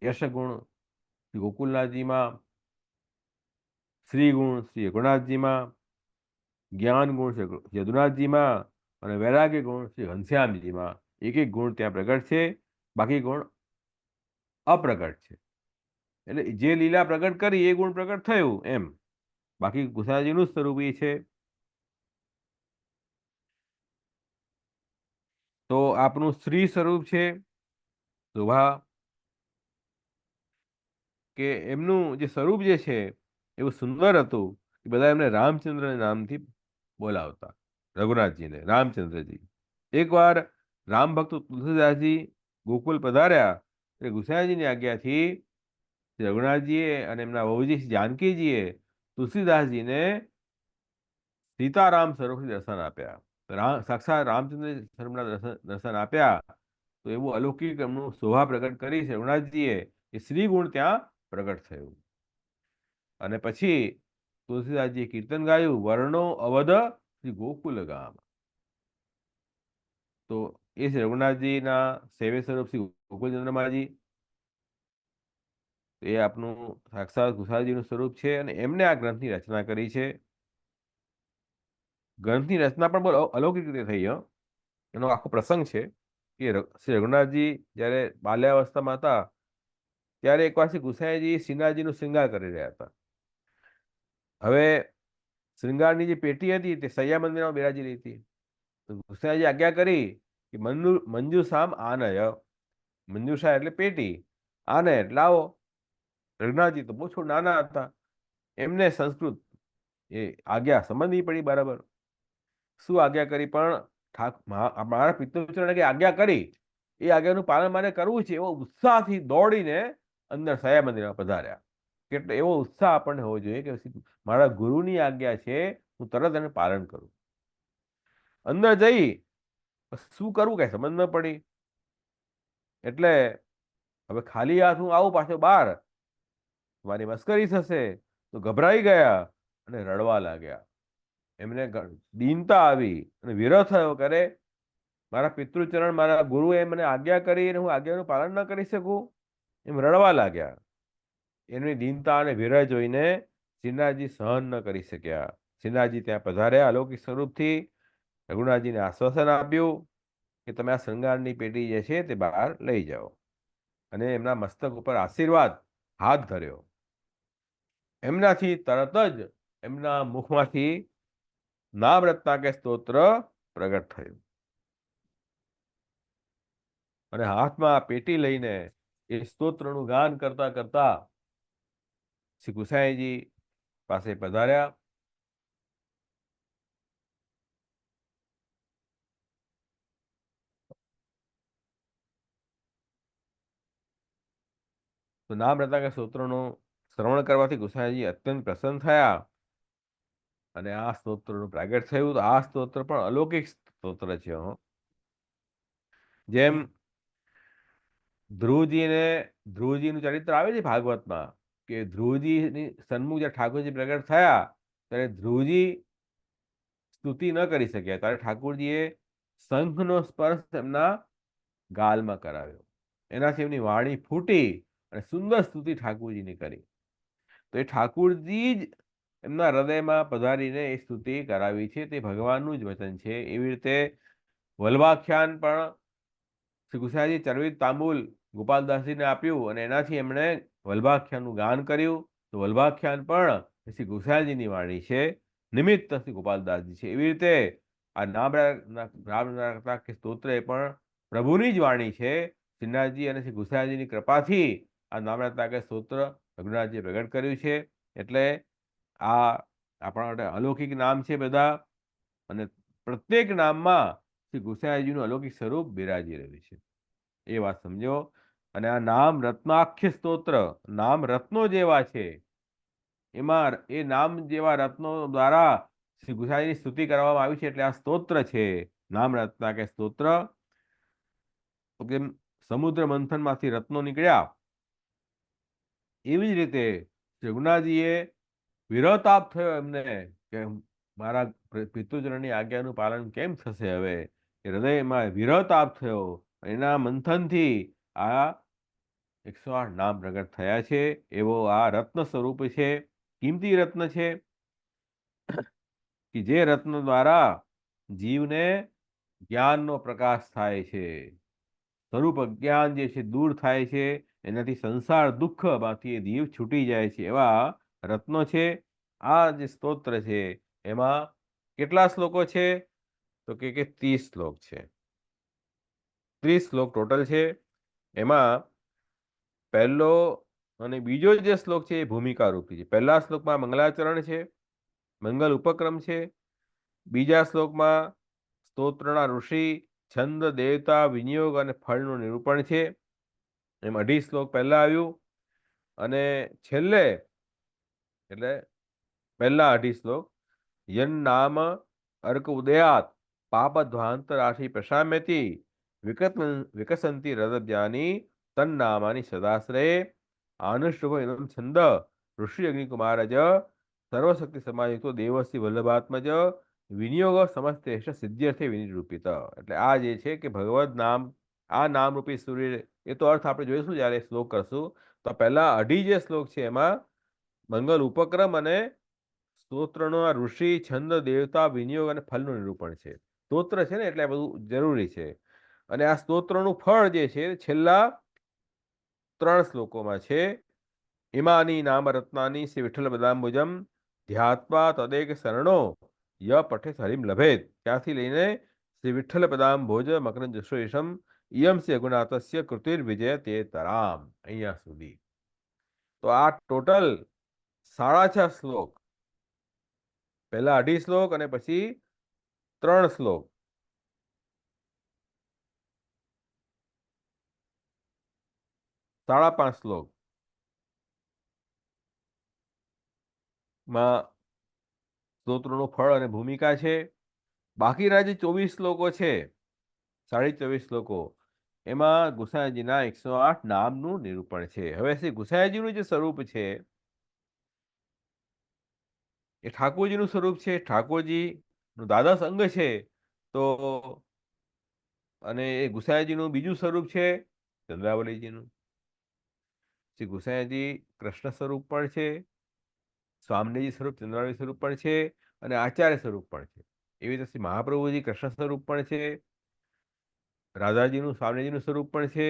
યશ ગુણ શ્રી ગોકુલનાથજીમાં, શ્રી ગુણ શ્રી રઘુનાથજીમાં, જ્ઞાન ગુણ શ્રી યદુનાથજીમાં, અને વૈરાગ્ય ગુણ શ્રી ઘનશ્યામજીમાં. એક એક ગુણ ત્યાં પ્રગટ છે, બાકી ગુણ અપ્રગટ છે. એટલે જે લીલા પ્રગટ કરી એ ગુણ પ્રગટ થયું એમ, બાકી ગુસાઈજીનું સ્વરૂપ એ છે. તો આપનું શ્રી સ્વરૂપ છે શોભા, કે એમનું જે સ્વરૂપ જે છે એવું સુંદર હતું કે બધા એમને રામચંદ્ર નામથી બોલાવતા. રઘુનાથજીને રામચંદ્રજી. એકવાર રામ ભક્ત તુલસીદાસજી ગોકુલ પધાર્યા એટલે ગુસાઈજીની આજ્ઞાથી રઘુનાથજીએ અને એમના વહુજી જાનકીજીએ તુલસીદાસજીને સીતારામ સ્વરૂપથી દર્શન આપ્યા. સાક્ષાત રામચંદ્ર સ્વરૂપના દર્શન આપ્યા. તો એવું અલૌકિક એમનું શોભા પ્રગટ કરી છે રઘુનાથજીએ, એ શ્રી ગુણ ત્યાં પ્રગટ થયું. અને પછી તુલસીદાસજીએ કીર્તન ગાયું, વર્ણો અવધ શ્રી ગોકુલ ગામ. તો એ શ્રી રઘુનાથજીના સેવે સ્વરૂપ શ્રી ગોકુલચંદ્રમાજી, એ આપનું સાક્ષાત ગુસાઈજીનું સ્વરૂપ છે. અને એમને આ ગ્રંથની રચના કરી છે. ગ્રંથની રચના પણ બહુ અલૌકિક રીતે થઈ. એનો આખો પ્રસંગ છે કે શ્રી રઘુનાથજી જ્યારે બાલ્યાવસ્થામાં હતા ત્યારે એકવાર શ્રી ગુસાઈજી શ્રીનાથજીનો શૃંગાર કરી રહ્યા હતા. હવે શૃંગારની જે પેટી હતી તે સૈયા મંદિરમાં બિરાજેલી હતી. તો ગુસાઈજી આજ્ઞા કરી કે મંજુષામ આનય, મંજુષા એટલે પેટી, આને એટલે આવો. રઘુનાથજી તો બહુ નાના હતા, એમને સંસ્કૃત એ આજ્ઞા સમજવી પડી બરાબર. શું આજ્ઞા કરી? પણ મારા પિતૃચરણે કે આજ્ઞા કરી એ આજ્ઞાનું પાલન મારે કરવું છે એવો ઉત્સાહથી દોડીને અંદર સયા મંદિરમાં પધાર્યા. કેટલો એવો ઉત્સાહ આપણને હોવો જોઈએ કે મારા ગુરુની આજ્ઞા છે, હું તરત એને પાલન કરું. અંદર જઈ શું કરવું કઈ સમજ ન પડી. એટલે હવે ખાલી હાથ હું આવું પાછો બહાર, મારી મસ્કરી થશે, તો ગભરાઈ ગયા અને રડવા લાગ્યા. એમને દીનતા આવી અને વિરહ થયો કરે મારા પિતૃચરણ, મારા ગુરુએ મને આજ્ઞા કરી અને હું આજ્ઞાનું પાલન ન કરી શકું, એમ રડવા લાગ્યા. એમની દીનતા અને વિરહ જોઈને શ્રીનાથજી સહન ન કરી શક્યા. શ્રીનાથજી ત્યાં પધાર્યા અલૌકિક સ્વરૂપથી, રઘુનાથજીને આશ્વાસન આપ્યું કે તમે આ શૃંગારની પેટી જે છે તે બહાર લઈ જાઓ, અને એમના મસ્તક ઉપર આશીર્વાદ હાથ ધર્યો. એમનાથી તરત જ એમના મુખમાંથી નામ રત્નાકર સ્તોત્ર પ્રગટ થયું, અને હાથમાં પેટી લઈને એ સ્તોત્રનું ગાન કરતા કરતા શ્રી ગુસાઈજી પાસે પધાર્યા. તો નામ રત્નાકર સ્તોત્રનું શ્રવણ કરવાથી ગુસાઈજી અત્યંત પ્રસન્ન થયા, અને આ સ્તોત્રનું પ્રાગટ્ય થયું. તો આ સ્તોત્ર પણ અલૌકિક સ્તોત્ર છે. જેમ ધ્રુવજીનું ચરિત્ર આવે છે ભાગવતમાં, કે ધ્રુવજીની સન્મુખ જ્યારે ઠાકોરજી પ્રગટ થયા ત્યારે ધ્રુવજી સ્તુતિ ન કરી શક્યા, ત્યારે ઠાકોરજીએ શંખનો સ્પર્શ એમના ગાલમાં કરાવ્યો. એનાથી એમની વાણી ફૂટી અને સુંદર સ્તુતિ ઠાકોરજીની કરી. તો એ ઠાકોરજી જ એમના હૃદયમાં પધારીને એ સ્તુતિ કરાવી છે. તે ભગવાનનું જ વચન છે. એવી રીતે વલ્ભાખ્યાન પણ શ્રી ગુસાઈજી ચરવિત તાંબુલ ગોપાલદાસજીને આપ્યું, અને એનાથી એમણે વલ્ભાખ્યાનનું ગાન કર્યું. તો વલ્ભાખ્યાન પણ શ્રી ગુસાઈજીની વાણી છે, નિમિત્ત શ્રી ગોપાલદાસજી છે. એવી રીતે આ નામ કે સ્તોત્ર એ પણ પ્રભુની જ વાણી છે. શ્રીનાથજી અને શ્રી ગુસાઈજીની કૃપાથી આ નામ રત્નાકર સ્તોત્ર રઘુનાથજીએ પ્રગટ કર્યું છે. એટલે આ આપણા માટે અલૌકિક નામ છે બધા, અને પ્રત્યેક નામમાં શ્રી ગુસાઈજીનું અલૌકિક સ્વરૂપ બિરાજી રહ્યું છે, એ વાત સમજો. અને આ નામ રત્નાખ્ય સ્તોત્ર, નામ રત્નો જેવા છે, એમાં એ નામ જેવા રત્નો દ્વારા શ્રી ગુસાઈની સ્તુતિ કરવામાં આવી છે. એટલે આ સ્તોત્ર છે નામ રત્નાકર સ્તોત્ર. તો કેમ સમુદ્ર મંથનમાંથી રત્નો નીકળ્યા, એવી જ રીતે રઘુનાથજીએ વિરહતાપ થયો એમને કે મારા પિતૃજનની આજ્ઞાનું પાલન કેમ થશે હવે, કે હૃદયમાં વિરહતાપ થયો. એના મંથનથી આ 108 નામ પ્રગટ થયા છે. એવો આ રત્ન સ્વરૂપ છે, કિંમતી રત્ન છે, કે જે રત્ન દ્વારા જીવને જ્ઞાનનો પ્રકાશ થાય છે, સ્વરૂપ અજ્ઞાન જે છે દૂર થાય છે, એનાથી સંસાર દુઃખમાંથી જીવ છૂટી જાય છે. એવા રત્નો છે. આ જે સ્તોત્ર છે એમાં કેટલા શ્લોકો છે? તો કે 30 શ્લોક છે. 30 શ્લોક ટોટલ છે. એમાં પહેલો અને બીજો જે શ્લોક છે એ ભૂમિકા રૂપી છે. પહેલા શ્લોકમાં મંગલાચરણ છે, મંગલ ઉપક્રમ છે. બીજા શ્લોકમાં સ્તોત્રના ઋષિ, છંદ, દેવતા, વિનિયોગ અને ફળનું નિરૂપણ છે. એમ 2.5 શ્લોક પહેલા આવ્યું, અને છેલ્લે એટલે પહેલા 2.5 શ્લોક યન નામ અર્ક ઉદયાત પાપધ્વાંત રાશિ પ્રશામ્યતિ વિકસંતિ હૃદયાની તન્નામાની સદાશ્રયે આનુષ્ઠુભ ઇદમ છંદ ઋષિ અગ્નિકુમારજ સર્વશક્તિ સમાયુક્તો દેવસ્ય વલ્લભાત્મજ વિનિયોગ સમસ્તેશ સિદ્ધ્યર્થે વિનિરૂપિત. એટલે આ જે છે કે ભગવદ નામ, આ નામરૂપી સૂર્ય, એ તો અર્થ આપણે જોઈશું જ્યારે શ્લોક કરશું. તો પહેલા 2.5 જે શ્લોક છે એમાં મંગલ ઉપક્રમ અને સ્તોત્રનો ઋષિ, છંદ, દેવતા, વિનિયોગ અને ફળનું નિરૂપણ છે. સ્તોત્ર છે ને એટલે બધું જરૂરી છે. અને આ સ્તોત્રનું ફળ જે છે છેલ્લા 3 શ્લોકોમાં છે. ઇમાની નામ રત્નાની શ્રી વિઠ્ઠલ પદાંબુજમ ધ્યાત્વા તદેક શરણો ય પઠે હરિમ લભેત. ત્યાંથી લઈને શ્રી વિઠ્ઠલ પદાંબોજ મકરંદ જશોયશમ ઇયમ સે ગુણાતસ્ય કૃતિર વિજય તે તરામ, અહીંયા સુધી. તો આ ટોટલ 6.5 શ્લોક, પહેલા 2.5 શ્લોક અને પછી 3 શ્લોક, 5.5 શ્લોક માં સ્તોત્રનું ફળ અને ભૂમિકા છે. બાકીના જે 24 શ્લોકો છે, 24.5 શ્લોકો, એમાં ગુસાઈજીના 108 નામનું નિરૂપણ છે. હવે શ્રી ગુસાઈજીનું જે સ્વરૂપ છે એ ઠાકોરજીનું સ્વરૂપ છે. ઠાકોરજીનું દ્વાદશ અંગ છે. તો અને એ ગુસાઈજીનું બીજું સ્વરૂપ છે ચંદ્રાવલીજીનું. શ્રી ગુસાઈજી કૃષ્ણ સ્વરૂપ પણ છે, સ્વામિનીજી સ્વરૂપ ચંદ્રાવલી સ્વરૂપ પણ છે, અને આચાર્ય સ્વરૂપ પણ છે. એવી રીતે શ્રી મહાપ્રભુજી કૃષ્ણ સ્વરૂપ પણ છે, રાધાજીનું સ્વામિનીજીનું સ્વરૂપ પણ છે,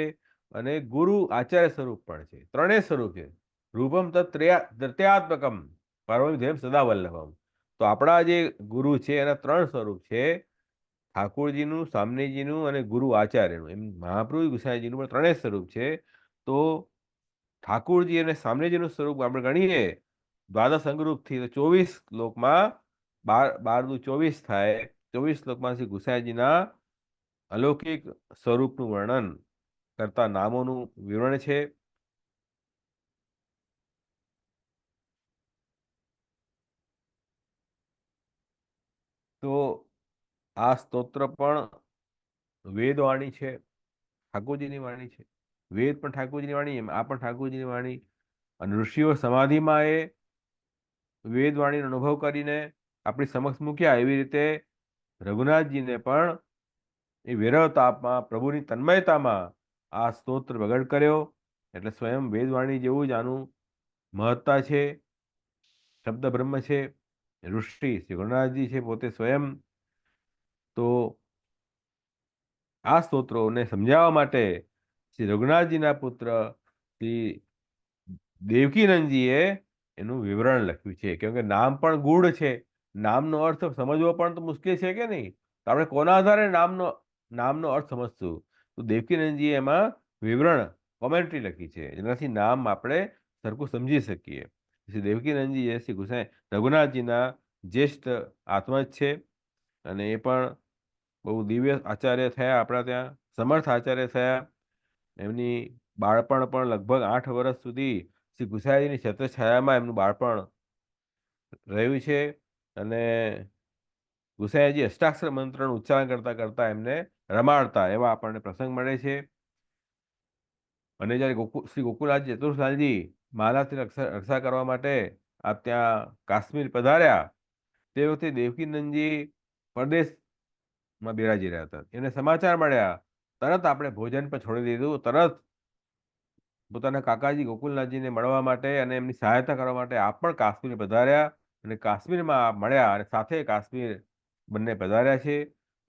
અને ગુરુ આચાર્ય સ્વરૂપ પણ છે. ત્રણેય સ્વરૂપ છે. રૂપમ તત્રયાત્મકમ પરમધ્યેયમ સદા વલ્લભમ. તો આપણા જે ગુરુ છે એના 3 સ્વરૂપ છે, ઠાકોરજીનું, સ્વામિનીજીનું અને ગુરુ આચાર્યનું. એમ મહાપ્રભુ ગુસાઈજીનું પણ 3 સ્વરૂપ છે. તો ઠાકોરજી અને સ્વામિનીજીનું સ્વરૂપ આપણે ગણીએ દ્વાદશ અંગરૂપથી, તો 24 શ્લોકમાં 12 દુ 24 થાય. 24 શ્લોકમાં શ્રી ગુસાઈજીના અલૌકિક સ્વરૂપનું વર્ણન કરતા નામોનું વિવરણ છે. તો આ સ્તોત્ર પણ વેદવાણી છે, ઠાકોરજીની વાણી છે. વેદ પણ ઠાકોરજીની વાણી, એમ આ પણ ઠાકોરજીની વાણી. અને ઋષિઓ સમાધિમાં એ વેદવાણીનો અનુભવ કરીને આપણી સમક્ષ મૂક્યા. એવી રીતે રઘુનાથજીને પણ એ વિરહતાપમાં, પ્રભુની તન્મયતામાં આ સ્તોત્ર પ્રગટ કર્યો. એટલે સ્વયં વેદવાણી જેવું જ આનું મહત્તા છે, શબ્દ બ્રહ્મ છે. ઋષિ શ્રી રઘુનાથજી છે પોતે સ્વયં. તો આ સ્તોત્રોને સમજાવવા માટે શ્રી રઘુનાથજીના પુત્ર શ્રી દેવકીનંદજીએ એનું વિવરણ લખ્યું છે. કેમ કે નામ પણ ગૂઢ છે, નામનો અર્થ સમજવો પણ તો મુશ્કેલ છે કે નહીં? તો આપણે કોના આધારે નામનો અર્થ સમજશું? તો દેવકીનંદજીએ એમાં વિવરણ, કોમેન્ટ્રી લખી છે, જેનાથી નામ આપણે સરખું સમજી શકીએ. શ્રી દેવકીનંદજી એ શ્રી રઘુનાથજીના જ્યેષ્ઠ આત્મજ છે, અને એ પણ બહુ દિવ્ય આચાર્ય થયા, આપણા ત્યાં સમર્થ આચાર્ય થયા. એમની બાળપણ પણ લગભગ 8 વર્ષ સુધી શ્રી ગુસાઈજીની છત્રછાયામાં એમનું બાળપણ રહ્યું છે. અને ગુસાઈજી અષ્ટાક્ષર મંત્રનું ઉચ્ચારણ કરતા કરતા એમને રમાડતા, એવા આપણને પ્રસંગ મળે છે. અને જ્યારે શ્રી ગોકુલનાથજી ચતુર્થલાલજી માલાથી રક્ષા કરવા માટે આ ત્યાં કાશ્મીર પધાર્યા, તે વખતે દેવકીનંદજી પરદેશમાં બિરાજી રહ્યા હતા. એને સમાચાર મળ્યા, તરત આપણે ભોજન પર છોડી દીધું, તરત પોતાના કાકાજી ગોકુલનાથજીને મળવા માટે અને એમની સહાયતા કરવા માટે આપ પણ કાશ્મીર પધાર્યા, અને કાશ્મીરમાં મળ્યા, અને સાથે કાશ્મીર બંને પધાર્યા છે.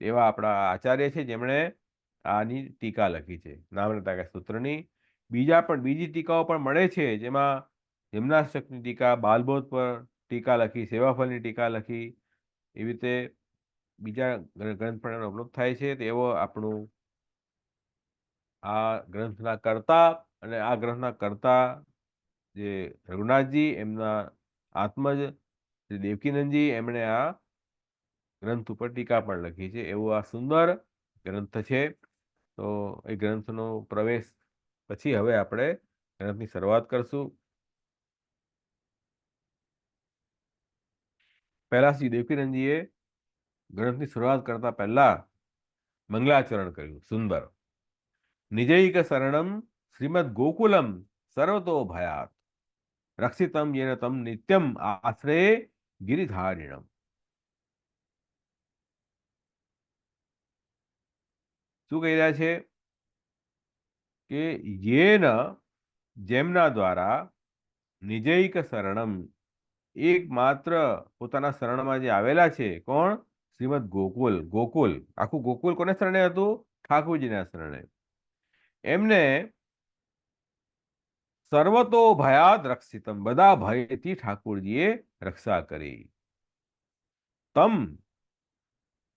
એવા આપણા આચાર્ય છે, જેમણે આની ટીકા લખી છે, નામરતા સૂત્રની. બીજી ટીકાઓ પણ મળે છે, જેમાં જિમ્નાસ્ટકની ટીકા, બાલબોધ પર ટીકા લખી, સેવાફળની ટીકા લખી. એવી રીતે બીજા ગ્રંથ પણ એનો ઉપલબ્ધ થાય છે. તેવો આપણું આ ગ્રંથના કર્તા, અને આ ગ્રંથના કર્તા જે રઘુનાથજી, એમના આત્મજ શ્રી દેવકીનંદજી, એમણે આ ગ્રંથ ઉપર ટીકા પણ લખી છે. એવો આ સુંદર ગ્રંથ છે. તો એ ગ્રંથનો પ્રવેશ પછી હવે આપણે ગ્રંથની શરૂઆત કરશું. પહેલા શ્રી દેવકીનંદજીએ ગ્રંથની શરૂઆત કરતા પહેલા મંગલાચરણ કર્યું, સુંદર. નિજૈક શરણમ શ્રીમદ ગોકુલમ સર્વતો ભયાત રક્ષિતમ યેન તમ નિત્યમ આશ્રયે ગિરિધારિણમ. શું કહી રહ્યા છે? કે યેન, જેમના દ્વારા, નિજૈક શરણમ, એકમાત્ર પોતાના શરણમાં જે આવેલા છે. કોણ? શ્રીમદ ગોકુલ. ગોકુલ, આખું ગોકુલ કોને શરણે હતું? ઠાકોરજીના શરણે. એમને સર્વતો ભયાદ રક્ષિતમ, બધા ભયથી ઠાકોરજીએ રક્ષા કરી. તમ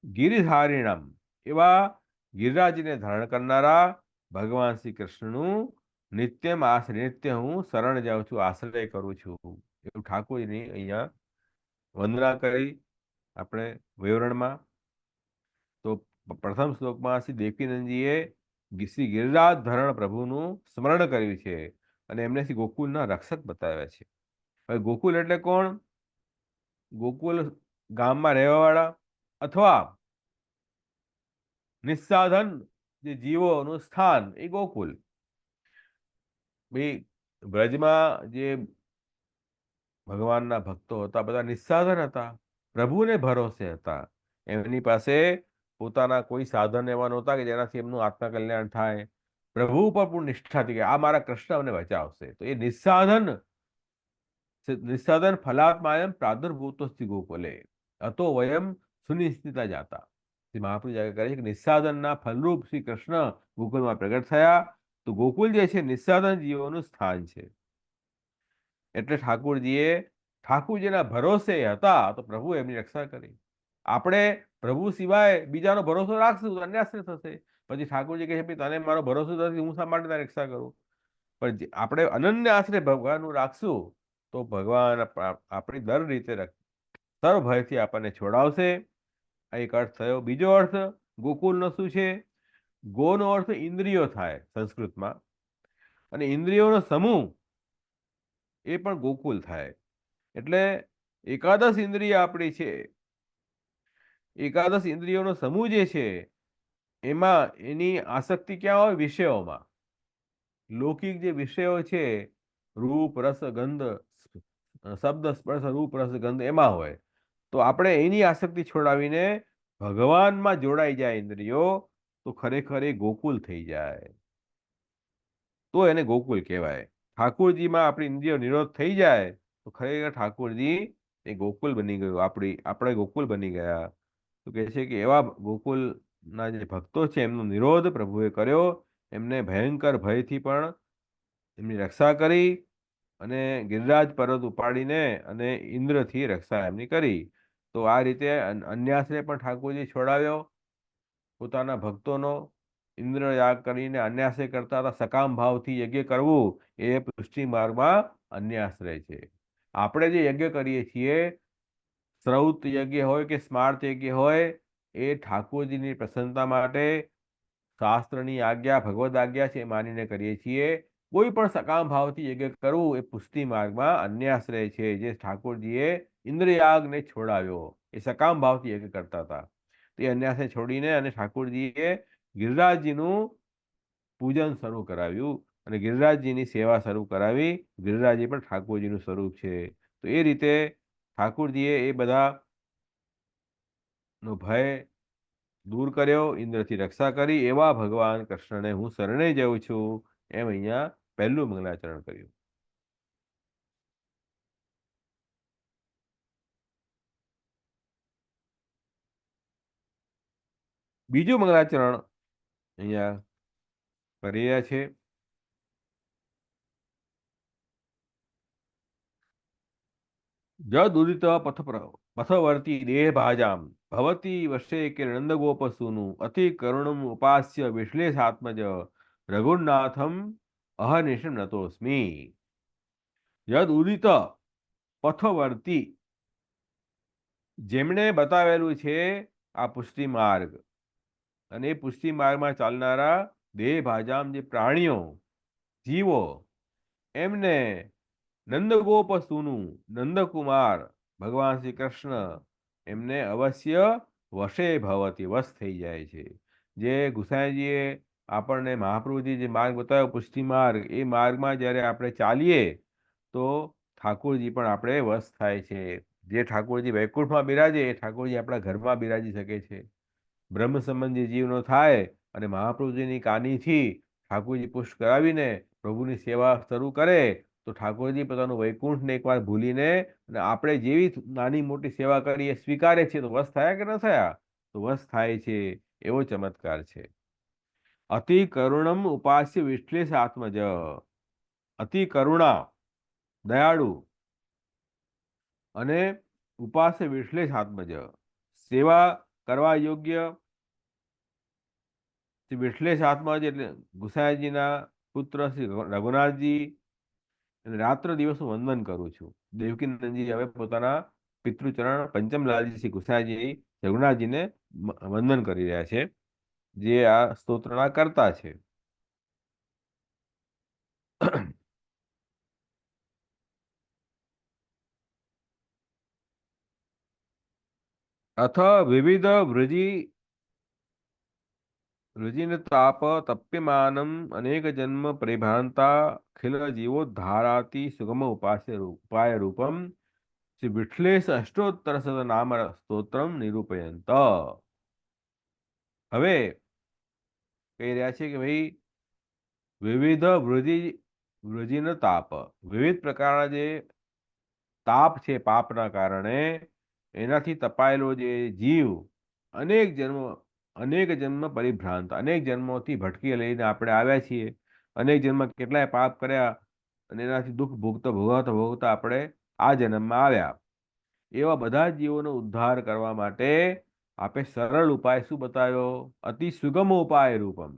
ગિરિધારિણમ, એવા ગિરિરાજને ધારણ કરનારા ભગવાન શ્રી કૃષ્ણનું નિત્યમ આશ્રય, નિત્ય હું શરણ જાઉં છું, આશ્રય કરું છું, એવું ઠાકોરજીની અહીંયા વંદના કરી. આપણે વિવરણમાં તો પ્રથમ શ્લોકમાં શ્રી દેવકીનંદજીએ શ્રી ગિરિરાજ ધરણ પ્રભુનું સ્મરણ કર્યું છે અને એમને શ્રી ગોકુલના રક્ષક બતાવ્યા છે. હવે ગોકુલ એટલે કોણ? ગોકુલ ગામમાં રહેવાવાળા અથવા નિસ્સાધન જે જીવોનું સ્થાન એ ગોકુલ. ભાઈ બ્રજમાં જે ભગવાનના ભક્તો હતા બધા નિસ્સાધન હતા, પ્રભુને ભરોસે હતા. એમની પાસે પોતાના કોઈ સાધન એવા નહોતા કે જેનાથી એમનું આત્મકલ્યાણ થાય. પ્રભુ ઉપર પૂર્ણ નિષ્ઠાથી કે આ મારા કૃષ્ણ અમને બચાવશે. તો એ નિસ્સાધન ફલાત્માયમ પ્રાદુર્ભૂતોસ્તિ ગોકુલે અતો વયમ સુનિશ્ચિતા જાતા. શ્રી મહાપ્રભુ જાગે કરે છે કે નિસ્સાધનના ફલરૂપ શ્રી કૃષ્ણ ગોકુલમાં પ્રગટ થયા. તો ગોકુલ જે છે નિસ્સાધન જીવોનું સ્થાન છે. એટલે ઠાકોરજીના ભરોસે હતા તો પ્રભુ એમની રક્ષા કરી. આપણે પ્રભુ સિવાય બીજાનો ભરોસો રાખશું તો અન્યાશ્રય થશે. પછી ઠાકોરજી કહે છે તને મારો ભરોસો નથી, હું શા માટે તારી રક્ષા કરું? પણ આપણે અનન્ય આશ્રય ભગવાનનું રાખશું તો ભગવાન આપણી દર રીતે સર્વ ભયથી આપણને છોડાવશે. આ એક અર્થ થયો. બીજો અર્થ ગોકુલનો શું છે? ગોનો અર્થ ઇન્દ્રિયો થાય સંસ્કૃતમાં, અને ઇન્દ્રિયોનો સમૂહ એ પણ ગોકુલ થાય. એટલે એકાદશ ઇન્દ્રિય આપણી છે, એકાદશ ઇન્દ્રિયોનો સમૂહ જે છે એમાં એની આસક્તિ ક્યાં હોય? વિષયોમાં. લૌકિક જે વિષયો છે રૂપ રસ ગંધ, શબ્દ સ્પર્શ રૂપ રસ ગંધ એમાં હોય. તો આપણે એની આસક્તિ છોડાવીને ભગવાનમાં જોડાઈ જાય ઇન્દ્રિયો તો ખરેખર એ ગોકુલ થઈ જાય, તો એને ગોકુલ કહેવાય. ઠાકોરજીમાં આપણી ઇન્દ્રિયો નિરોધ થઈ જાય તો ખરેખર ઠાકોરજી એ ગોકુલ બની ગયું, આપણે ગોકુલ બની ગયા. તો કહે છે કે એવા ગોકુલના જે ભક્તો છે એમનો નિરોધ પ્રભુએ કર્યો. એમને ભયંકર ભયથી પણ એમની રક્ષા કરી અને ગિરિરાજ પર્વત ઉપાડીને અને ઇન્દ્રથી રક્ષા એમની કરી. તો આ રીતે અન્યાશ્રય પણ ઠાકોરજી છોડાવ્યો પોતાના ભક્તોનો. ઇન્દ્ર યાગ કરીને અન્યાશ્રય કરતા હતા. સકામ ભાવથી યજ્ઞ કરવું એ પુષ્ટિ માર્ગમાં અન્યાશ્રય છે. આપણે જે યજ્ઞ કરીએ છીએ, શ્રૌત યજ્ઞ હોય કે સ્માર્ત યજ્ઞ હોય, એ ઠાકોરજીની પ્રસન્નતા માટે શાસ્ત્રની આજ્ઞા ભગવદ આજ્ઞા છે માનીને કરીએ છીએ. કોઈ પણ સકામ ભાવથી યજ્ઞ કરવું એ પુષ્ટિ માર્ગમાં અન્યાશ્રય છે. જે ઠાકોરજીએ ઇન્દ્રયાગને છોડાવ્યો એ સકામ ભાવથી યજ્ઞ કરતા હતા. તે અન્યાશ્રય છોડીને અને ઠાકોરજીએ ગિરિરાજજીનું પૂજન શરૂ કરાવ્યું અને ગિરિરાજજીની સેવા શરૂ કરાવી. ગિરિરાજજી પણ ઠાકોરજીનું સ્વરૂપ છે. તો એ રીતે ઠાકોરજીએ એ બધાનો ભય દૂર કર્યો, ઇન્દ્રથી રક્ષા કરી. એવા ભગવાન કૃષ્ણને હું શરણે જાઉં છું, એમ અહીંયા પહેલું મંગલાચરણ કર્યું. બીજું મંગલાચરણ અહીંયા કરી રહ્યા છે. જદ ઉદિત પથવર્તી દેહ ભાજામ ભવતી વશે કે નંદગોપસુનું અતિ કરુણમ ઉપાસ્ય વિશ્લેષાત્મજ રઘુનાથમ અહર્નિશમ નતોસ્મી. યદ ઉદિત પથવર્તી, જેમણે બતાવેલું છે આ પુષ્ટિ માર્ગ, અને એ પુષ્ટિ માર્ગમાં ચાલનારા દેહ ભાજામ જે પ્રાણીઓ જીવો, એમને નંદગોપસુનું નંદકુમાર ભગવાન શ્રી કૃષ્ણ એમને અવશ્ય વશે ભવતી, વશ થઈ જાય છે. જે ગુસાઈજીએ આપણને મહાપ્રભુજી જે માર્ગ બતાવ્યો પુષ્ટિ માર્ગ, એ માર્ગમાં જ્યારે આપણે ચાલીએ તો ઠાકોરજી પણ આપણે વશ થાય છે. જે ઠાકોરજી વૈકુંઠમાં બિરાજે એ ઠાકોરજી આપણા ઘરમાં બિરાજી શકે છે. બ્રહ્મ સંબંધી જીવનો થાય અને મહાપ્રભુજીની કાનીથી ઠાકોરજી પુષ્ટ કરાવીને પ્રભુની સેવા શરૂ કરે તો ઠાકોરજી પોતાનું વૈકુંઠને એકવાર ભૂલીને અને આપણે જેવી નાની મોટી સેવા કરી એ સ્વીકારે છે. તો વશ થયા કે ન થયા? તો વશ થાય છે. એવો ચમત્કાર છે. અતિ કરુણમ ઉપાસ્ય વિશ્લેષાત્મજ, અતિ કરુણા, દયાળુ અને ઉપાસ્ય વિશ્લેષાત્મજ, સેવા કરવા યોગ્ય શ્રી વિશ્લેષાત્મજ એટલે ગુસાઈજીના પુત્ર શ્રી રઘુનાથજી, અને રાત્ર દિવસ હું વંદન કરું છું. દેવકીનંદનજી હવે પોતાના પિતૃચરણ પંચમલાલજી શ્રી ગુસાઈજી રઘુનાથજીને વંદન કરી રહ્યા છે, જે આ સ્તોત્રના કરતા છે. અથ વિવિધ વૃજીન તાપ તપ્યમાનમ અનેક જન્મ પરિભ્રાંતા ખિલ જીવોદ્ધારાતિ સુગમ ઉપાય રૂપમ શ્રી વિશ્લેષ અષ્ટોત્તર શત નામ સ્તોત્રમ નિરૂપયંત. હવે કહી રહ્યા છે કે ભાઈ વિવિધ વૃજીન તાપ, વિવિધ પ્રકારના જે તાપ છે પાપના કારણે, એનાથી તપાયેલો જે જીવ અનેક જન્મ પરિભ્રાંત, અનેક જન્મોથી ભટકી લઈને આપણે આવ્યા છીએ, અનેક જન્મ કેટલાય પાપ કર્યા અને એનાથી દુઃખ ભોગવતા આપણે આ જન્મમાં આવ્યા. એવા બધા જીવોનો ઉદ્ધાર કરવા માટે આપે સરળ ઉપાય શું બતાવ્યો? અતિ સુગમ ઉપાય રૂપમ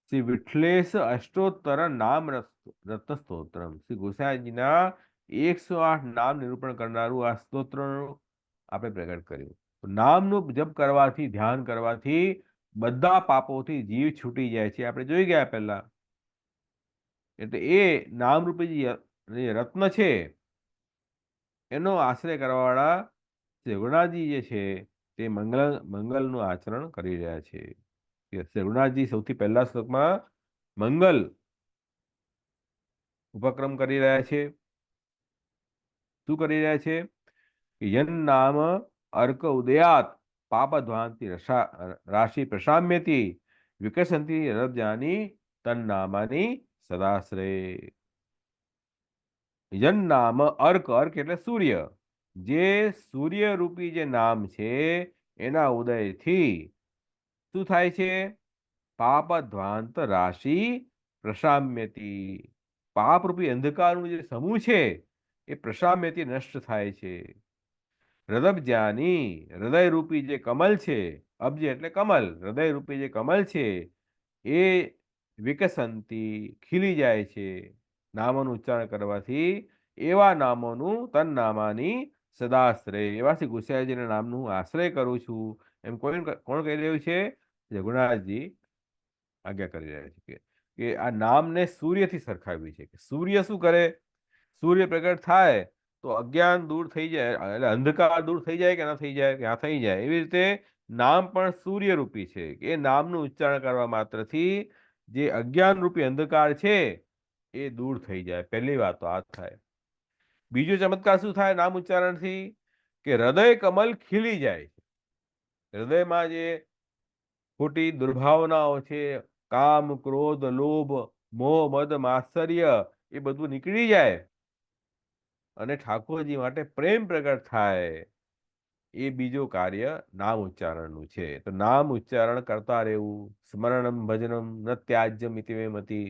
શ્રી વિઠ્લેશ અષ્ટોત્તર નામ રત્ન સ્તોત્રમ. શ્રી ગોસાઈજીના 108 નામ નિરૂપણ કરનારું આ સ્તોત્રનું આપણે પ્રગટ કર્યું. નામનું જપ કરવાથી, ધ્યાન કરવાથી બધા પાપોથી જીવ છૂટી જાય છે, આપણે જોઈ ગયા પહેલા. એટલે એ નામરૂપી જે રત્ન છે એનો આશ્રય કરવાવાળા શ્રી રઘુનાથજી જે છે તે મંગલનું આચરણ કરી રહ્યા છે. શ્રી રઘુનાથજી સૌથી પહેલા શ્લોકમાં મંગલ ઉપક્રમ કરી રહ્યા છે. શું કરી રહ્યા છે? યન નામ અર્ક ઉદયાત પાપધ્વાંતિ રાશિ પ્રશામ્યતિ વિકસંતિ રબ્જાની તન્નામાની સદાશ્રય. યન નામ અર્ક, અર્ક એટલે સૂર્ય, જે સૂર્ય રૂપી જે નામ છે એના ઉદયથી શું થાય છે? પાપધ્વાંત રાશિ પ્રશામ્યતિ, પાપરૂપી અંધકારનું જે સમૂહ છે એ પ્રશામ્યતિ નષ્ટ થાય છે. હૃદબ્જાની, હૃદયરૂપી જે કમલ છે, અબ્જ એટલે કમલ, હૃદયરૂપી જે કમલ છે એ વિકસંતી ખીલી જાય છે નામોનું ઉચ્ચારણ કરવાથી. એવા નામોનું તન્નામાની સદાશ્રય, એવા શ્રી ગુસાઈજીના નામનું હું આશ્રય કરું છું. એમ કોણ કહી રહ્યું છે? રઘુનાથજી આજ્ઞા કરી રહ્યા છે કે આ નામને સૂર્યથી સરખાવ્યું છે. કે સૂર્ય શું કરે? સૂર્ય પ્રગટ થાય તો અજ્ઞાન દૂર થઈ જાય, એટલે અંધકાર દૂર થઈ જાય કે ના થઈ જાય? કે હા, થઈ જાય. એવી રીતે નામ પણ સૂર્યરૂપી છે કે એ નામનું ઉચ્ચારણ કરવા માત્રથી જે અજ્ઞાન રૂપી અંધકાર છે એ દૂર થઈ જાય. પહેલી વાત તો આ થાય. બીજો ચમત્કાર શું થાય નામ ઉચ્ચારણથી? કે હૃદય કમલ ખીલી જાય છે. હૃદયમાં જે ખોટી દુર્ભાવનાઓ છે, કામ, ક્રોધ, લોભ, મોહ, મદ, માત્સર્ય, એ બધું નીકળી જાય અને ઠાકોરજી માટે પ્રેમ પ્રગટ થાય. એ બીજો કાર્ય નામ ઉચ્ચારણનું છે. તો નામ ઉચ્ચારણ કરતા રહેવું. સ્મરણમ ભજનમ ન ત્યાજ્યમ ઇતિ મે મતિ.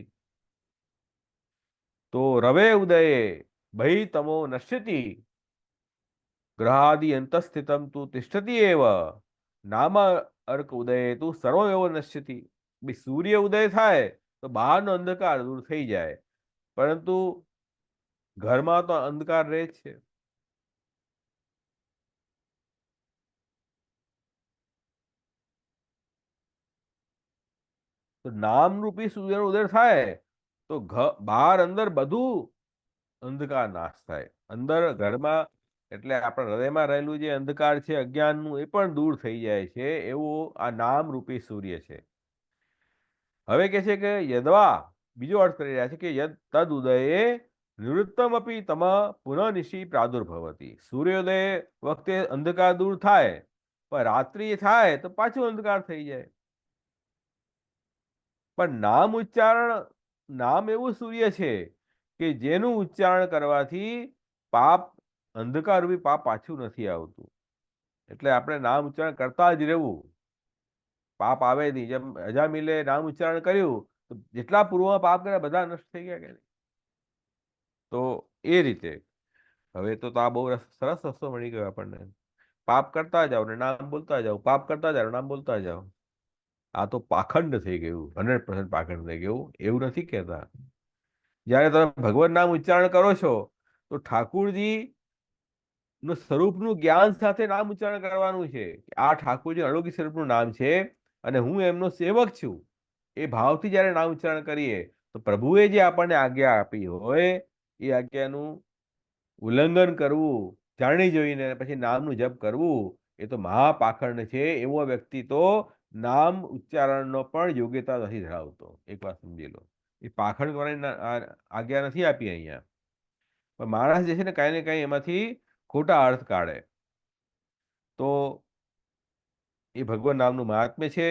તો રવે ઉદયે ભઈ તમો નશ્યતિ ગ્રહાદિ અંતસ્થિતમ તું તિષ્ઠતિ એવ નામ અર્ક ઉદયે તું સર્વમેવ નશ્યતિ. સૂર્ય ઉદય થાય તો બહારનો અંધકાર દૂર થઈ જાય, પરંતુ ઘરમાં તો અંધકાર રહે જ છે. તો નામરૂપી સૂર્યનો ઉદય થાય તો બહાર અંદર બધું અંધકાર નાશ થાય. અંદર ઘરમાં એટલે આપણા હૃદયમાં રહેલું જે અંધકાર છે અજ્ઞાનનું, એ પણ દૂર થઈ જાય છે. એવું આ નામરૂપી સૂર્ય છે. હવે કે છે કે યદવા, બીજો અર્થ કરી રહ્યા છે કે યદ તદ ઉદયે નિવૃત્તમ અપી તમ પુનઃ નિશી પ્રાદુર્ભવતી. સૂર્યોદય વખતે અંધકાર દૂર થાય, પણ રાત્રિ થાય તો પાછું અંધકાર થઈ જાય. પણ નામ ઉચ્ચારણ, નામ એવું સૂર્ય છે કે જેનું ઉચ્ચારણ કરવાથી પાપ, અંધકાર રૂપી પાપ પાછું નથી આવતું. એટલે આપણે નામ ઉચ્ચારણ કરતા જ રહેવું. પાપ આવે નહીં. જેમ અજામિલે નામ ઉચ્ચારણ કર્યું તો જેટલા પૂર્વમાં પાપ કર્યા બધા નષ્ટ થઈ ગયા કે નહીં? તો એ રીતે હવે તો આ બહુ સરસ રસ્તો મળી ગયો આપણને. પાપ કરતા જાઓ ને નામ બોલતા જાઓ, પાપ કરતા જાઓ નામ બોલતા જાઓ. આ તો પાખંડ થઈ ગયું, 100% પાખંડ થઈ ગયું. એવું નથી કહેતા. જ્યારે તમે ભગવાન નામ ઉચ્ચારણ કરો છો તો ઠાકુરજી નું સ્વરૂપનું જ્ઞાન સાથે નામ ઉચ્ચારણ કરવાનું છે. આ ઠાકોરજી અલૌકિક સ્વરૂપનું નામ છે અને હું એમનો સેવક છું. એ ભાવથી જ્યારે નામ ઉચ્ચારણ કરીએ તો પ્રભુએ જે આપણને આજ્ઞા આપી હોય એ આજ્ઞાનું ઉલ્લંઘન કરવું, જાણી જોઈને પછી નામનું જપ કરવું, એ તો મહાપાખંડ છે. એવો વ્યક્તિ તો નામ ઉચ્ચારણનો પણ યોગ્યતા નથી ધરાવતો. એક વાત સમજી લો. એ પાખંડ કરવાની આજ્ઞા નથી આપી અહીંયા. પણ માણસ જે છે ને કાંઈ ને કાંઈ એમાંથી ખોટા અર્થ કાઢે. તો એ ભગવાન નામનું મહાત્મ્ય છે.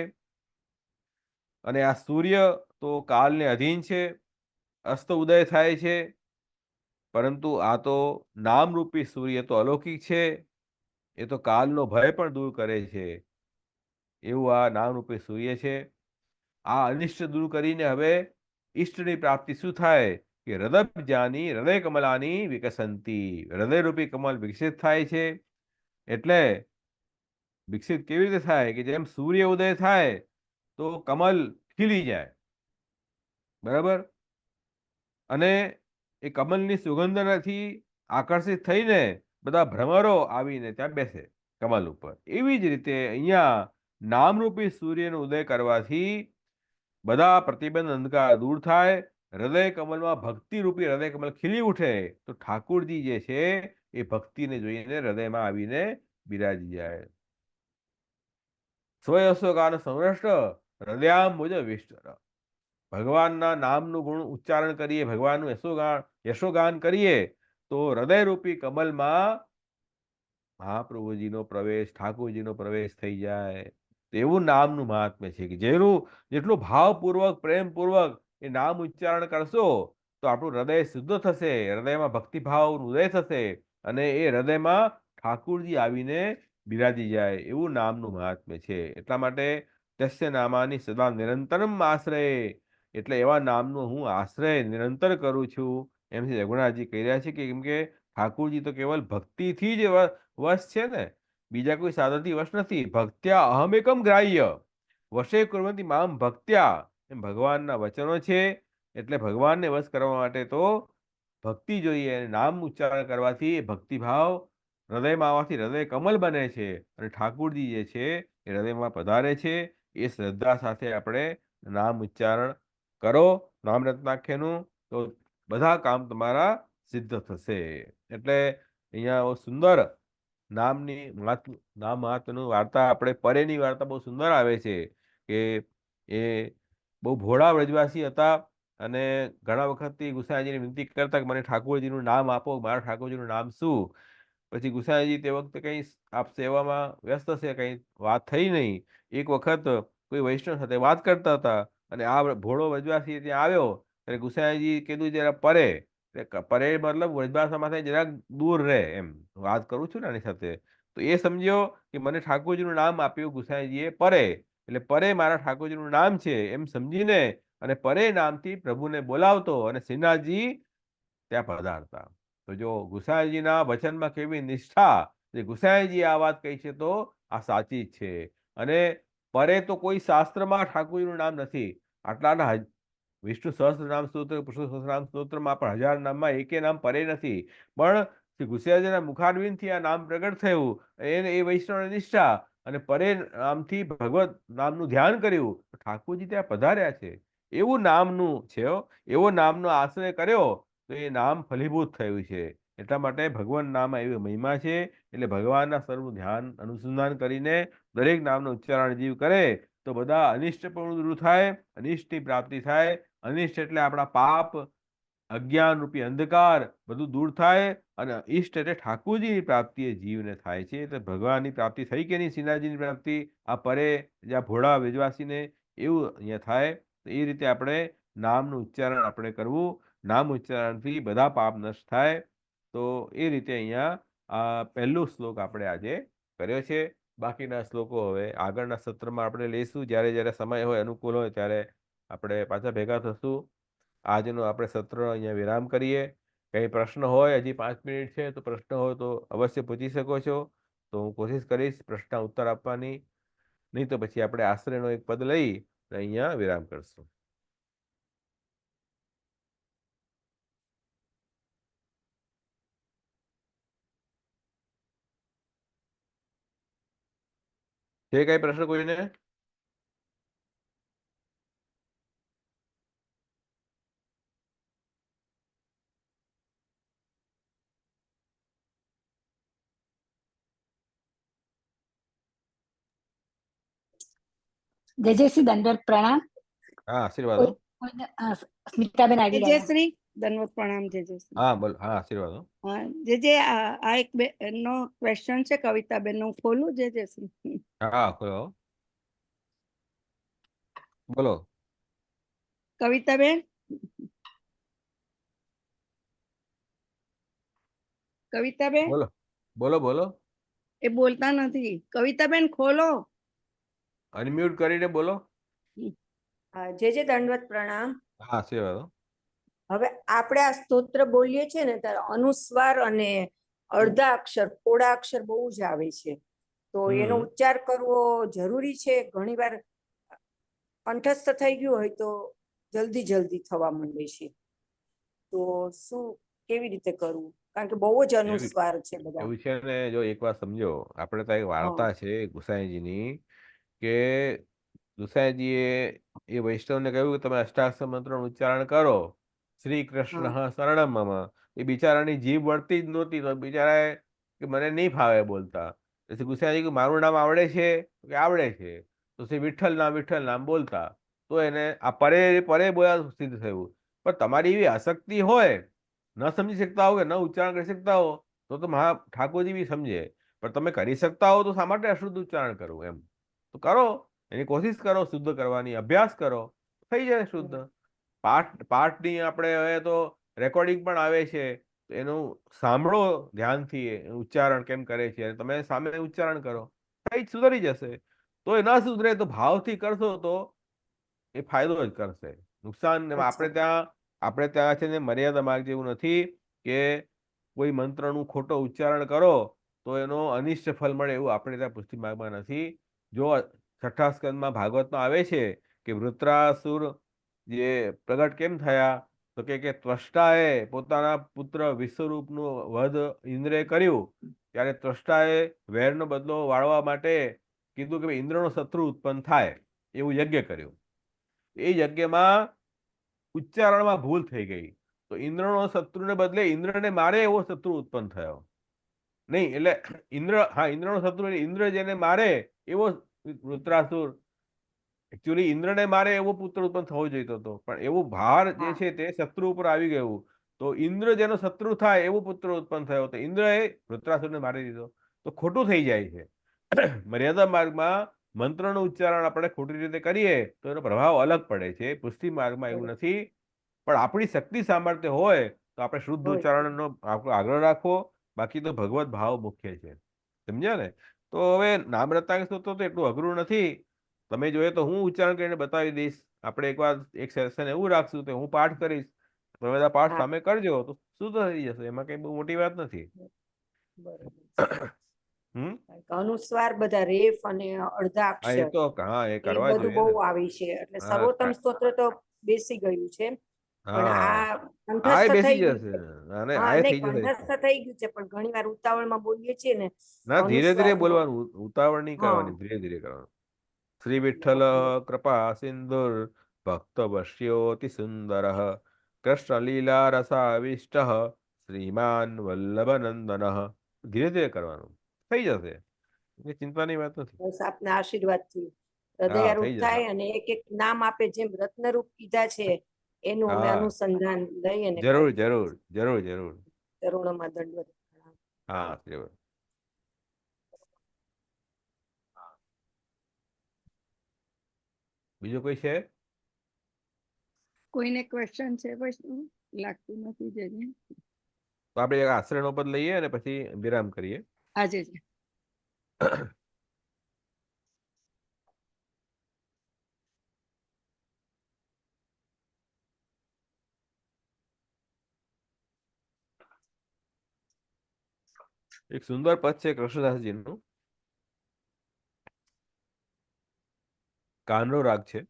અને આ સૂર્ય તો કાલને અધીન છે, અસ્ત ઉદય થાય છે, પરંતુ આ તો નામરૂપી સૂર્ય તો અલૌકિક છે. એ તો કાલનો ભય પણ દૂર કરે છે. એવું આ નામરૂપી સૂર્ય છે. આ અનિષ્ટ દૂર કરીને હવે ઈષ્ટની પ્રાપ્તિ શું થાય કે હૃદયજાની હૃદય કમલાની વિકસંતી. હૃદયરૂપી કમલ વિકસિત થાય છે. એટલે વિકસિત કેવી રીતે થાય કે જેમ સૂર્ય ઉદય થાય તો કમલ ખીલી જાય, બરાબર. અને એ કમલની સુગંધથી આકર્ષિત થઈને બધા ભ્રમરો આવીને ત્યાં બેસે કમલ ઉપર. એવી જ રીતે અહીંયા નામરૂપી સૂર્યનો ઉદય કરવાથી બધા પ્રતિબંધ અંધકાર દૂર થાય, હૃદય કમલમાં ભક્તિરૂપી હૃદય કમલ ખીલી ઉઠે તો ઠાકુરજી જે છે એ ભક્તિને જોઈને હૃદયમાં આવીને બિરાજી જાય. સ્વયશોગાન સંરષ્ટ હૃદયાંબુજ વિષ્ટ. ભગવાનના નામનું ગુણ ઉચ્ચારણ કરીએ, ભગવાનનું યશોગાન કરીએ તો હૃદયરૂપી કમલમાં મહાપ્રભુજીનો પ્રવેશ, ઠાકોરજીનો પ્રવેશ થઈ જાય. એવું નામનું મહાત્મ્ય છે કે જેટલું ભાવપૂર્વક પ્રેમપૂર્વક એ નામ ઉચ્ચારણ કરશો તો આપણું હૃદય શુદ્ધ થશે, હૃદયમાં ભક્તિભાવ ઉદય થશે અને એ હૃદયમાં ઠાકુરજી આવીને બિરાજી જાય. એવું નામનું મહાત્મ્ય છે. એટલા માટે તસ્ય નામાની સદા નિરંતરમ આશ્રય. એટલે એવા નામનો હું આશ્રય નિરંતર કરું છું. એમથી રઘુનાથજી કહી રહ્યા છે કે કેમ કે ઠાકુરજી તો કેવલ ભક્તિથી જ વશ છે ને, બીજા કોઈ સાધનથી વશ નથી. ભક્ત્યા અહમેકમ ગ્રાહ્ય વશે કુર્વંતી મામ ભક્ત્યા, એમ ભગવાનના વચનો છે. એટલે ભગવાનને વશ કરવા માટે તો ભક્તિ જોઈએ. નામ ઉચ્ચારણ કરવાથી એ ભક્તિભાવ હૃદયમાં આવવાથી હૃદય કમલ બને છે અને ઠાકુરજી જે છે એ હૃદયમાં પધારે છે. એ શ્રદ્ધા સાથે આપણે નામ ઉચ્ચારણ કરો નામ રત્નાખ્યનું, તો બધા કામ તમારા સિદ્ધ થશે. એટલે અહીંયા સુંદર નામની નામ મહાત્મ્યનું વાર્તા આપણે પરેની વાર્તા બહુ સુંદર આવે છે કે એ બહુ ભોળા વ્રજવાસી હતા અને ઘણા વખતથી ગુસાઈજીને વિનંતી કરતા કે મને ઠાકોરજીનું નામ આપો, મારા ઠાકોરજીનું નામ શું. પછી ગુસાઈજી તે વખતે કંઈ આપ સેવામાં વ્યસ્ત હશે, કંઈ વાત થઈ નહીં. એક વખત કોઈ વૈષ્ણવ સાથે વાત કરતા હતા અને આ ભોળો વ્રજવાસી ત્યાં આવ્યો ત્યારે ગુસાઈજી કીધું જરા પરે. પરે મતલબ વ્રજભાષામાંથી જરાક દૂર રહે એમ વાત કરું છું ને આની સાથે. તો એ સમજ્યો કે મને ઠાકોરજીનું નામ આપ્યું ગુસાઈજીએ પરે, એટલે પરે મારા ઠાકોરજીનું નામ છે એમ સમજીને અને પરે નામથી પ્રભુને બોલાવતો અને શ્રીનાથજી ત્યાં પધારતા. તો જો ગુસાઈજીના વચનમાં કેવી નિષ્ઠા, જે ગુસાઈજી આ વાત કહી છે તો આ સાચી જ છે. અને પરે તો કોઈ શાસ્ત્રમાં ઠાકોરજીનું નામ નથી. આટલાના વિષ્ણુ સહસ્ત્રનામ સ્તોત્ર, કૃષ્ણ સહસ્ત્રનામ સ્તોત્રમાં પણ 1000 નામમાં એકે નામ પરે નથી. પણ શ્રી ગુસાઈજીના મુખારવિંદથી આ નામ પ્રગટ થયું. એ વૈષ્ણવની નિષ્ઠા અને પરે નામથી ભગવત નામનું ધ્યાન કર્યું તો ઠાકોરજી ત્યાં પધાર્યા છે. એવું નામનું છે. એવો નામનો આશ્રય કર્યો તો એ નામ ફલીભૂત થયું છે. એટલા માટે ભગવાન નામમાં એવી મહિમા છે. એટલે ભગવાનના સ્વરૂપનું ધ્યાન અનુસંધાન કરીને દરેક નામનું ઉચ્ચારણ જીવ કરે તો બધા અનિષ્ટ પણ દૂર થાય, અનિષ્ટની પ્રાપ્તિ થાય. અનિષ્ટ એટલે આપણા પાપ, અજ્ઞાન રૂપી અંધકાર બધું દૂર થાય અને ઈષ્ટ એટલે ઠાકોરજીની પ્રાપ્તિ એ જીવને થાય છે. એટલે ભગવાનની પ્રાપ્તિ થઈ કે નહીં, શ્રીનાથજીની પ્રાપ્તિ આ પરે જ્યાં ભોળા વેજવાસીને એવું અહીંયા થાય. તો એ રીતે આપણે નામનું ઉચ્ચારણ આપણે કરવું. નામ ઉચ્ચારણથી બધા પાપ નષ્ટ થાય. તો એ રીતે અહીંયા આ પહેલો શ્લોક આપણે આજે કર્યો છે. બાકીના શ્લોકો હવે આગળના સત્રમાં આપણે લઈશું. જ્યારે જ્યારે સમય હોય, અનુકૂળ હોય ત્યારે આપણે પાછા ભેગા થશું. આજનો આપણે સત્ર અહીંયા વિરામ કરીએ. કંઈ પ્રશ્ન હોય, હજી 5 મિનિટ છે, તો પ્રશ્ન હોય તો અવશ્ય પૂછી શકો છો. તો હું કોશિશ કરીશ પ્રશ્ન ઉત્તર આપવાની. નહીં તો પછી આપણે આશ્રયનો એક પદ લઈ અને અહીંયા વિરામ કરશું. છે કઈ પ્રશ્ન કોઈને? જયશ્રી દંડવત પ્રણામ. હા, આશીર્વાદો. સ્મિતાબેન આવી જય ગયા. શ્રી દંડવત પ્રણામ. જય શ્રી. હા, બોલ. હા, આશીર્વાદો. હા, જે આ એક નો ક્વેશ્ચન છે કવિતાબેન નું, ખોલું જે શ્રી. હા, ખોલો. બોલો. કવિતાબેન, કવિતાબેન બોલો બોલો બોલો. એ બોલતા નથી. કવિતાબેન ખોલો. અનમ્યુટ કરીને બોલો. જે દંડવત પ્રણામ. હા, આશીર્વાદો. હવે આપણે આ સ્તોત્ર બોલીએ છીએ ને ત્યારે અનુસ્વાર અને અડધા અક્ષર, થોડા અક્ષર બહુ જ આવે છે, તો એનો હમ. ઉચ્ચાર કરવો જરૂરી છે. ઘણીવાર કંઠસ્થ થઈ ગયું હોય તો જલ્દી જલ્દી થવા માંડે છે, તો શું, કેવી રીતે કરવું? કારણ કે બહુ જ એવું અનુસ્વાર છે બધા. એવું છે ને, જો એક વાત સમજો. આપણે તો એક હા, વાર્તા છે ગુસાઈજીની, કે ગુસાઈજીએ એ વૈષ્ણવને કહ્યું કે તમે અષ્ટાક્ષર મંત્રનું ઉચ્ચારણ કરો, શ્રી કૃષ્ણ હા, શરણમ મમ. એ બિચારાની જીભ વળતી જ નહોતી, તો બિચારાએ કે મને નહીં ફાવે બોલતા. પછી ગુસાઈજી કે મારું નામ આવડે છે? કે આવડે છે. તો શ્રી વિઠ્ઠલ નામ બોલતા, તો એને આ પરે પરે બોલ્યા સિદ્ધ થયું. પણ તમારી એવી આસક્તિ હોય, ન સમજી શકતા હો કે ન ઉચ્ચારણ કરી શકતા હો, તો મહા ઠાકોરજી બી સમજે. પણ તમે કરી શકતા હો તો શા માટે અશુદ્ધ ઉચ્ચારણ કરવું? એમ તો કરો, એની કોશિશ કરો શુદ્ધ કરવાની, અભ્યાસ કરો, થઈ જાય શુદ્ધ. પાઠની આપણે હવે તો રેકોર્ડિંગ પણ આવે છે, તો એનું સાંભળો ધ્યાનથી, એનું ઉચ્ચારણ કેમ કરે છે, અને તમે સામે ઉચ્ચારણ કરો, કઈ સુધરી જશે. તો એ ન સુધરે તો ભાવથી કરશો તો એ ફાયદો જ કરશે. નુકસાન અચ્છા, આપણે ત્યાં છે ને મર્યાદા માર્ગ જેવું નથી કે કોઈ મંત્રનું ખોટો ઉચ્ચારણ કરો તો એનો અનિષ્ટ ફલ મળે, એવું આપણે ત્યાં પુષ્ટિ માર્ગમાં નથી. જો છઠ્ઠા સ્કંદમાં ભાગવતમાં આવે છે કે વૃત્રાસુર જે પ્રગટ કેમ થયા, તો કે ત્વષ્ટાએ પોતાના પુત્ર વિશ્વરૂપનું વધ ઇન્દ્રે કર્યું, ત્યારે ત્વષ્ટાએ વેરનો બદલો વાળવા માટે કીધું કે ઇન્દ્રનો શત્રુ ઉત્પન્ન થાય એવું યજ્ઞ કર્યું. એ યજ્ઞમાં ઉચ્ચારણમાં ભૂલ થઈ ગઈ, તો ઇન્દ્રનો શત્રુને બદલે ઇન્દ્રને મારે એવો શત્રુ ઉત્પન્ન થયો. નહીં, એટલે ઇન્દ્રનો શત્રુ એટલે ઇન્દ્ર જેને મારે એવો વૃત્રાસુર, એકચ્યુઅલી ઇન્દ્રને મારે એવો પુત્ર ઉત્પન્ન થવો જોઈતો હતો, પણ એવું ભાર જે હા, છે તે શત્રુ ઉપર આવી ગયું, તો ઇન્દ્ર જેનો શત્રુ થાય એવો પુત્ર ઉત્પન્ન થયો, તો ઇન્દ્રએ વૃત્રાસુરને મારી દીધો. તો ખોટું થઈ જાય છે. મર્યાદા માર્ગમાં મંત્રનું ઉચ્ચારણ આપણે ખોટી રીતે કરીએ તો એનો પ્રભાવ અલગ પડે છે. પુષ્ટિ માર્ગમાં એવું બરોબર. નથી. પણ આપણી શક્તિ સામર્થ્ય હોય તો આપણે શુદ્ધ હોય તો. ઉચ્ચારણનો આપણો આગ્રહ રાખવો. બાકી તો ભગવત ભાવ મુખ્ય છે. સમજ્યા ને? તો હવે નામ રતાંગ સ્તોત્ર તો એટલું અઘરું નથી. તમે જોઈએ તો હું ઉચ્ચારણ કરીને બતાવી દઈશ. આપણે એકવાર એક સેશન એવું રાખશું તો હું પાઠ કરીશ, તમે બધા પાઠ હા, સામે કરજો તો શુદ્ધ થઈ જશે. એમાં કઈ બહુ મોટી વાત નથી. બરોબર. હમ. કારણ કે અનુસ્વાર બધા રેફ અને અડધા હા, એ અક્ષર તો હા, એ એ કરવા બધું જોઈએ બહુ ને. આવી છે, એટલે હા સર્વોત્તમ સ્તોત્ર તો બેસી ગયું છે, પણ હા, આ આ એ કંઠસ્થ બેસી થઈ ગયું જશે. છે. અને હા, આ એ નહીં, થઈ જશે. કંઠસ્થ થઈ ગયું છે, પણ ઘણી વાર ઉતાવળમાં બોલીએ છીએ ને, ના, ધીરે ધીરે અનુસ્વારનો. બોલવાનું, ઉતાવળ નહીં હા, કરવાની, ધીરે ધીરે કરવાનું. શ્રી વિઠ્ઠલ કૃપા સિંધુર ભક્ત વશ્યોતિ સુંદર કૃષ્ણ લીલા રસાવિષ્ટ શ્રીમાન વલ્લભ નંદન. ધીરે ધીરે કરવાનું, થઈ જશે. એ ચિંતાની વાત નથી. બસ આપના આશીર્વાદથી હા, હૃદયારૂપ થઈ જશે. થાય, અને એક એક નામ આપે જેમ રત્નરૂપ કીધા છે એનું અમે હા, અનુસંધાન લઈ અને જરૂર કાર્ય જરૂર કરીશું. જરૂર જરૂર. તરુણોમાં દંડવત પ્રણામ. હા, જરૂર. બીજું કોઈ છે? કોઈને ક્વેશ્ચન છે? વૈષ્ણવ લાગતું નથી જેને. તો આપણે એક આશ્રયનો પદ લઈએ અને પછી વિરામ કરીએ. આજે છે. એક સુંદર પદ છે કૃષ્ણદાસજીનું, કાનરો રાગ છે.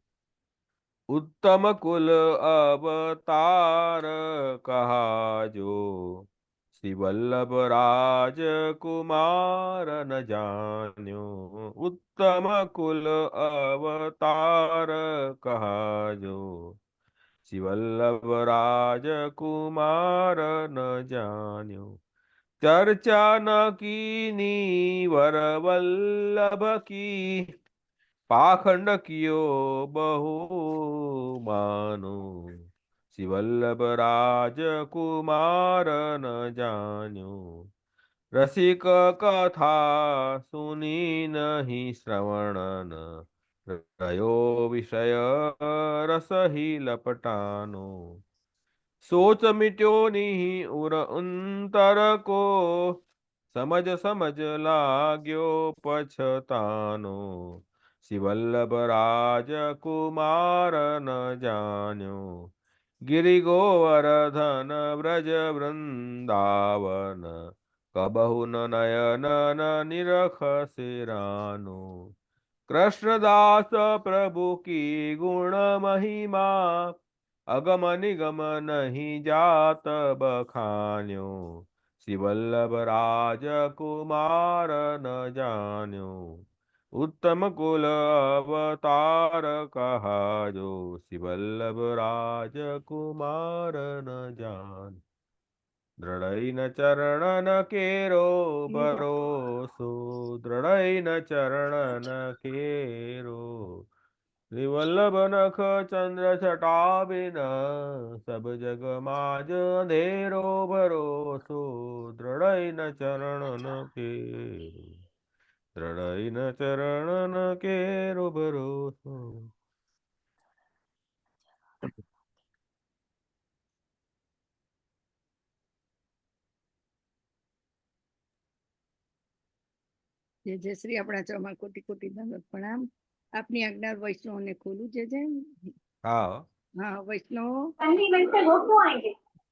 उत्तम कुल अवतार कहाजो, श्री वल्लभ राजकुमार न जान्यो. उत्तम कुल अवतार कहाजो, श्री वल्लभ राजकुमार न जान्यो. चर्चा न कीनी वर वल्लभ की, पाखंड कियो बहु मानो. श्री वल्लभ राजकुमार न जान्यो. रसिक कथा सुनी नहीं श्रवणन, रयो विषय रस ही लपटानो. सोच मिट्यो नहीं उर अंतर को, समझ समझ लाग्यो पछतानो. श्री वल्लभ राजकुमार न जान्यो. गिरि गोवर्धन व्रज वृंदावन, कबहु न नयन न निरख सिरानो. कृष्णदास प्रभु की गुण महिमा, अगम निगम नहीं जात बखान्यो. श्री वल्लभ राजकुमार न जान्यो. उत्तम कुल अवतार कहाजो, श्री वल्लभ राजकुमार न जान. दृढ़ चरणन केरो भरोसो, दृढ़ चरणन केरो. श्री वल्लभ नख चंद्र छटा बिन, सब जग माज अंधेरो भरोसो. दृढ़ चरणन केरो, दृढ़ चरणन केरो भरोसो. જય શ્રી આપણા ચરણમાં કોટી કોટી દંડવત પ્રણામ. આપની આજ્ઞા વૈષ્ણવને ખોલું જે हाँ હા વૈષ્ણવ ठंडी मिनट से वो क्यों आएंगे?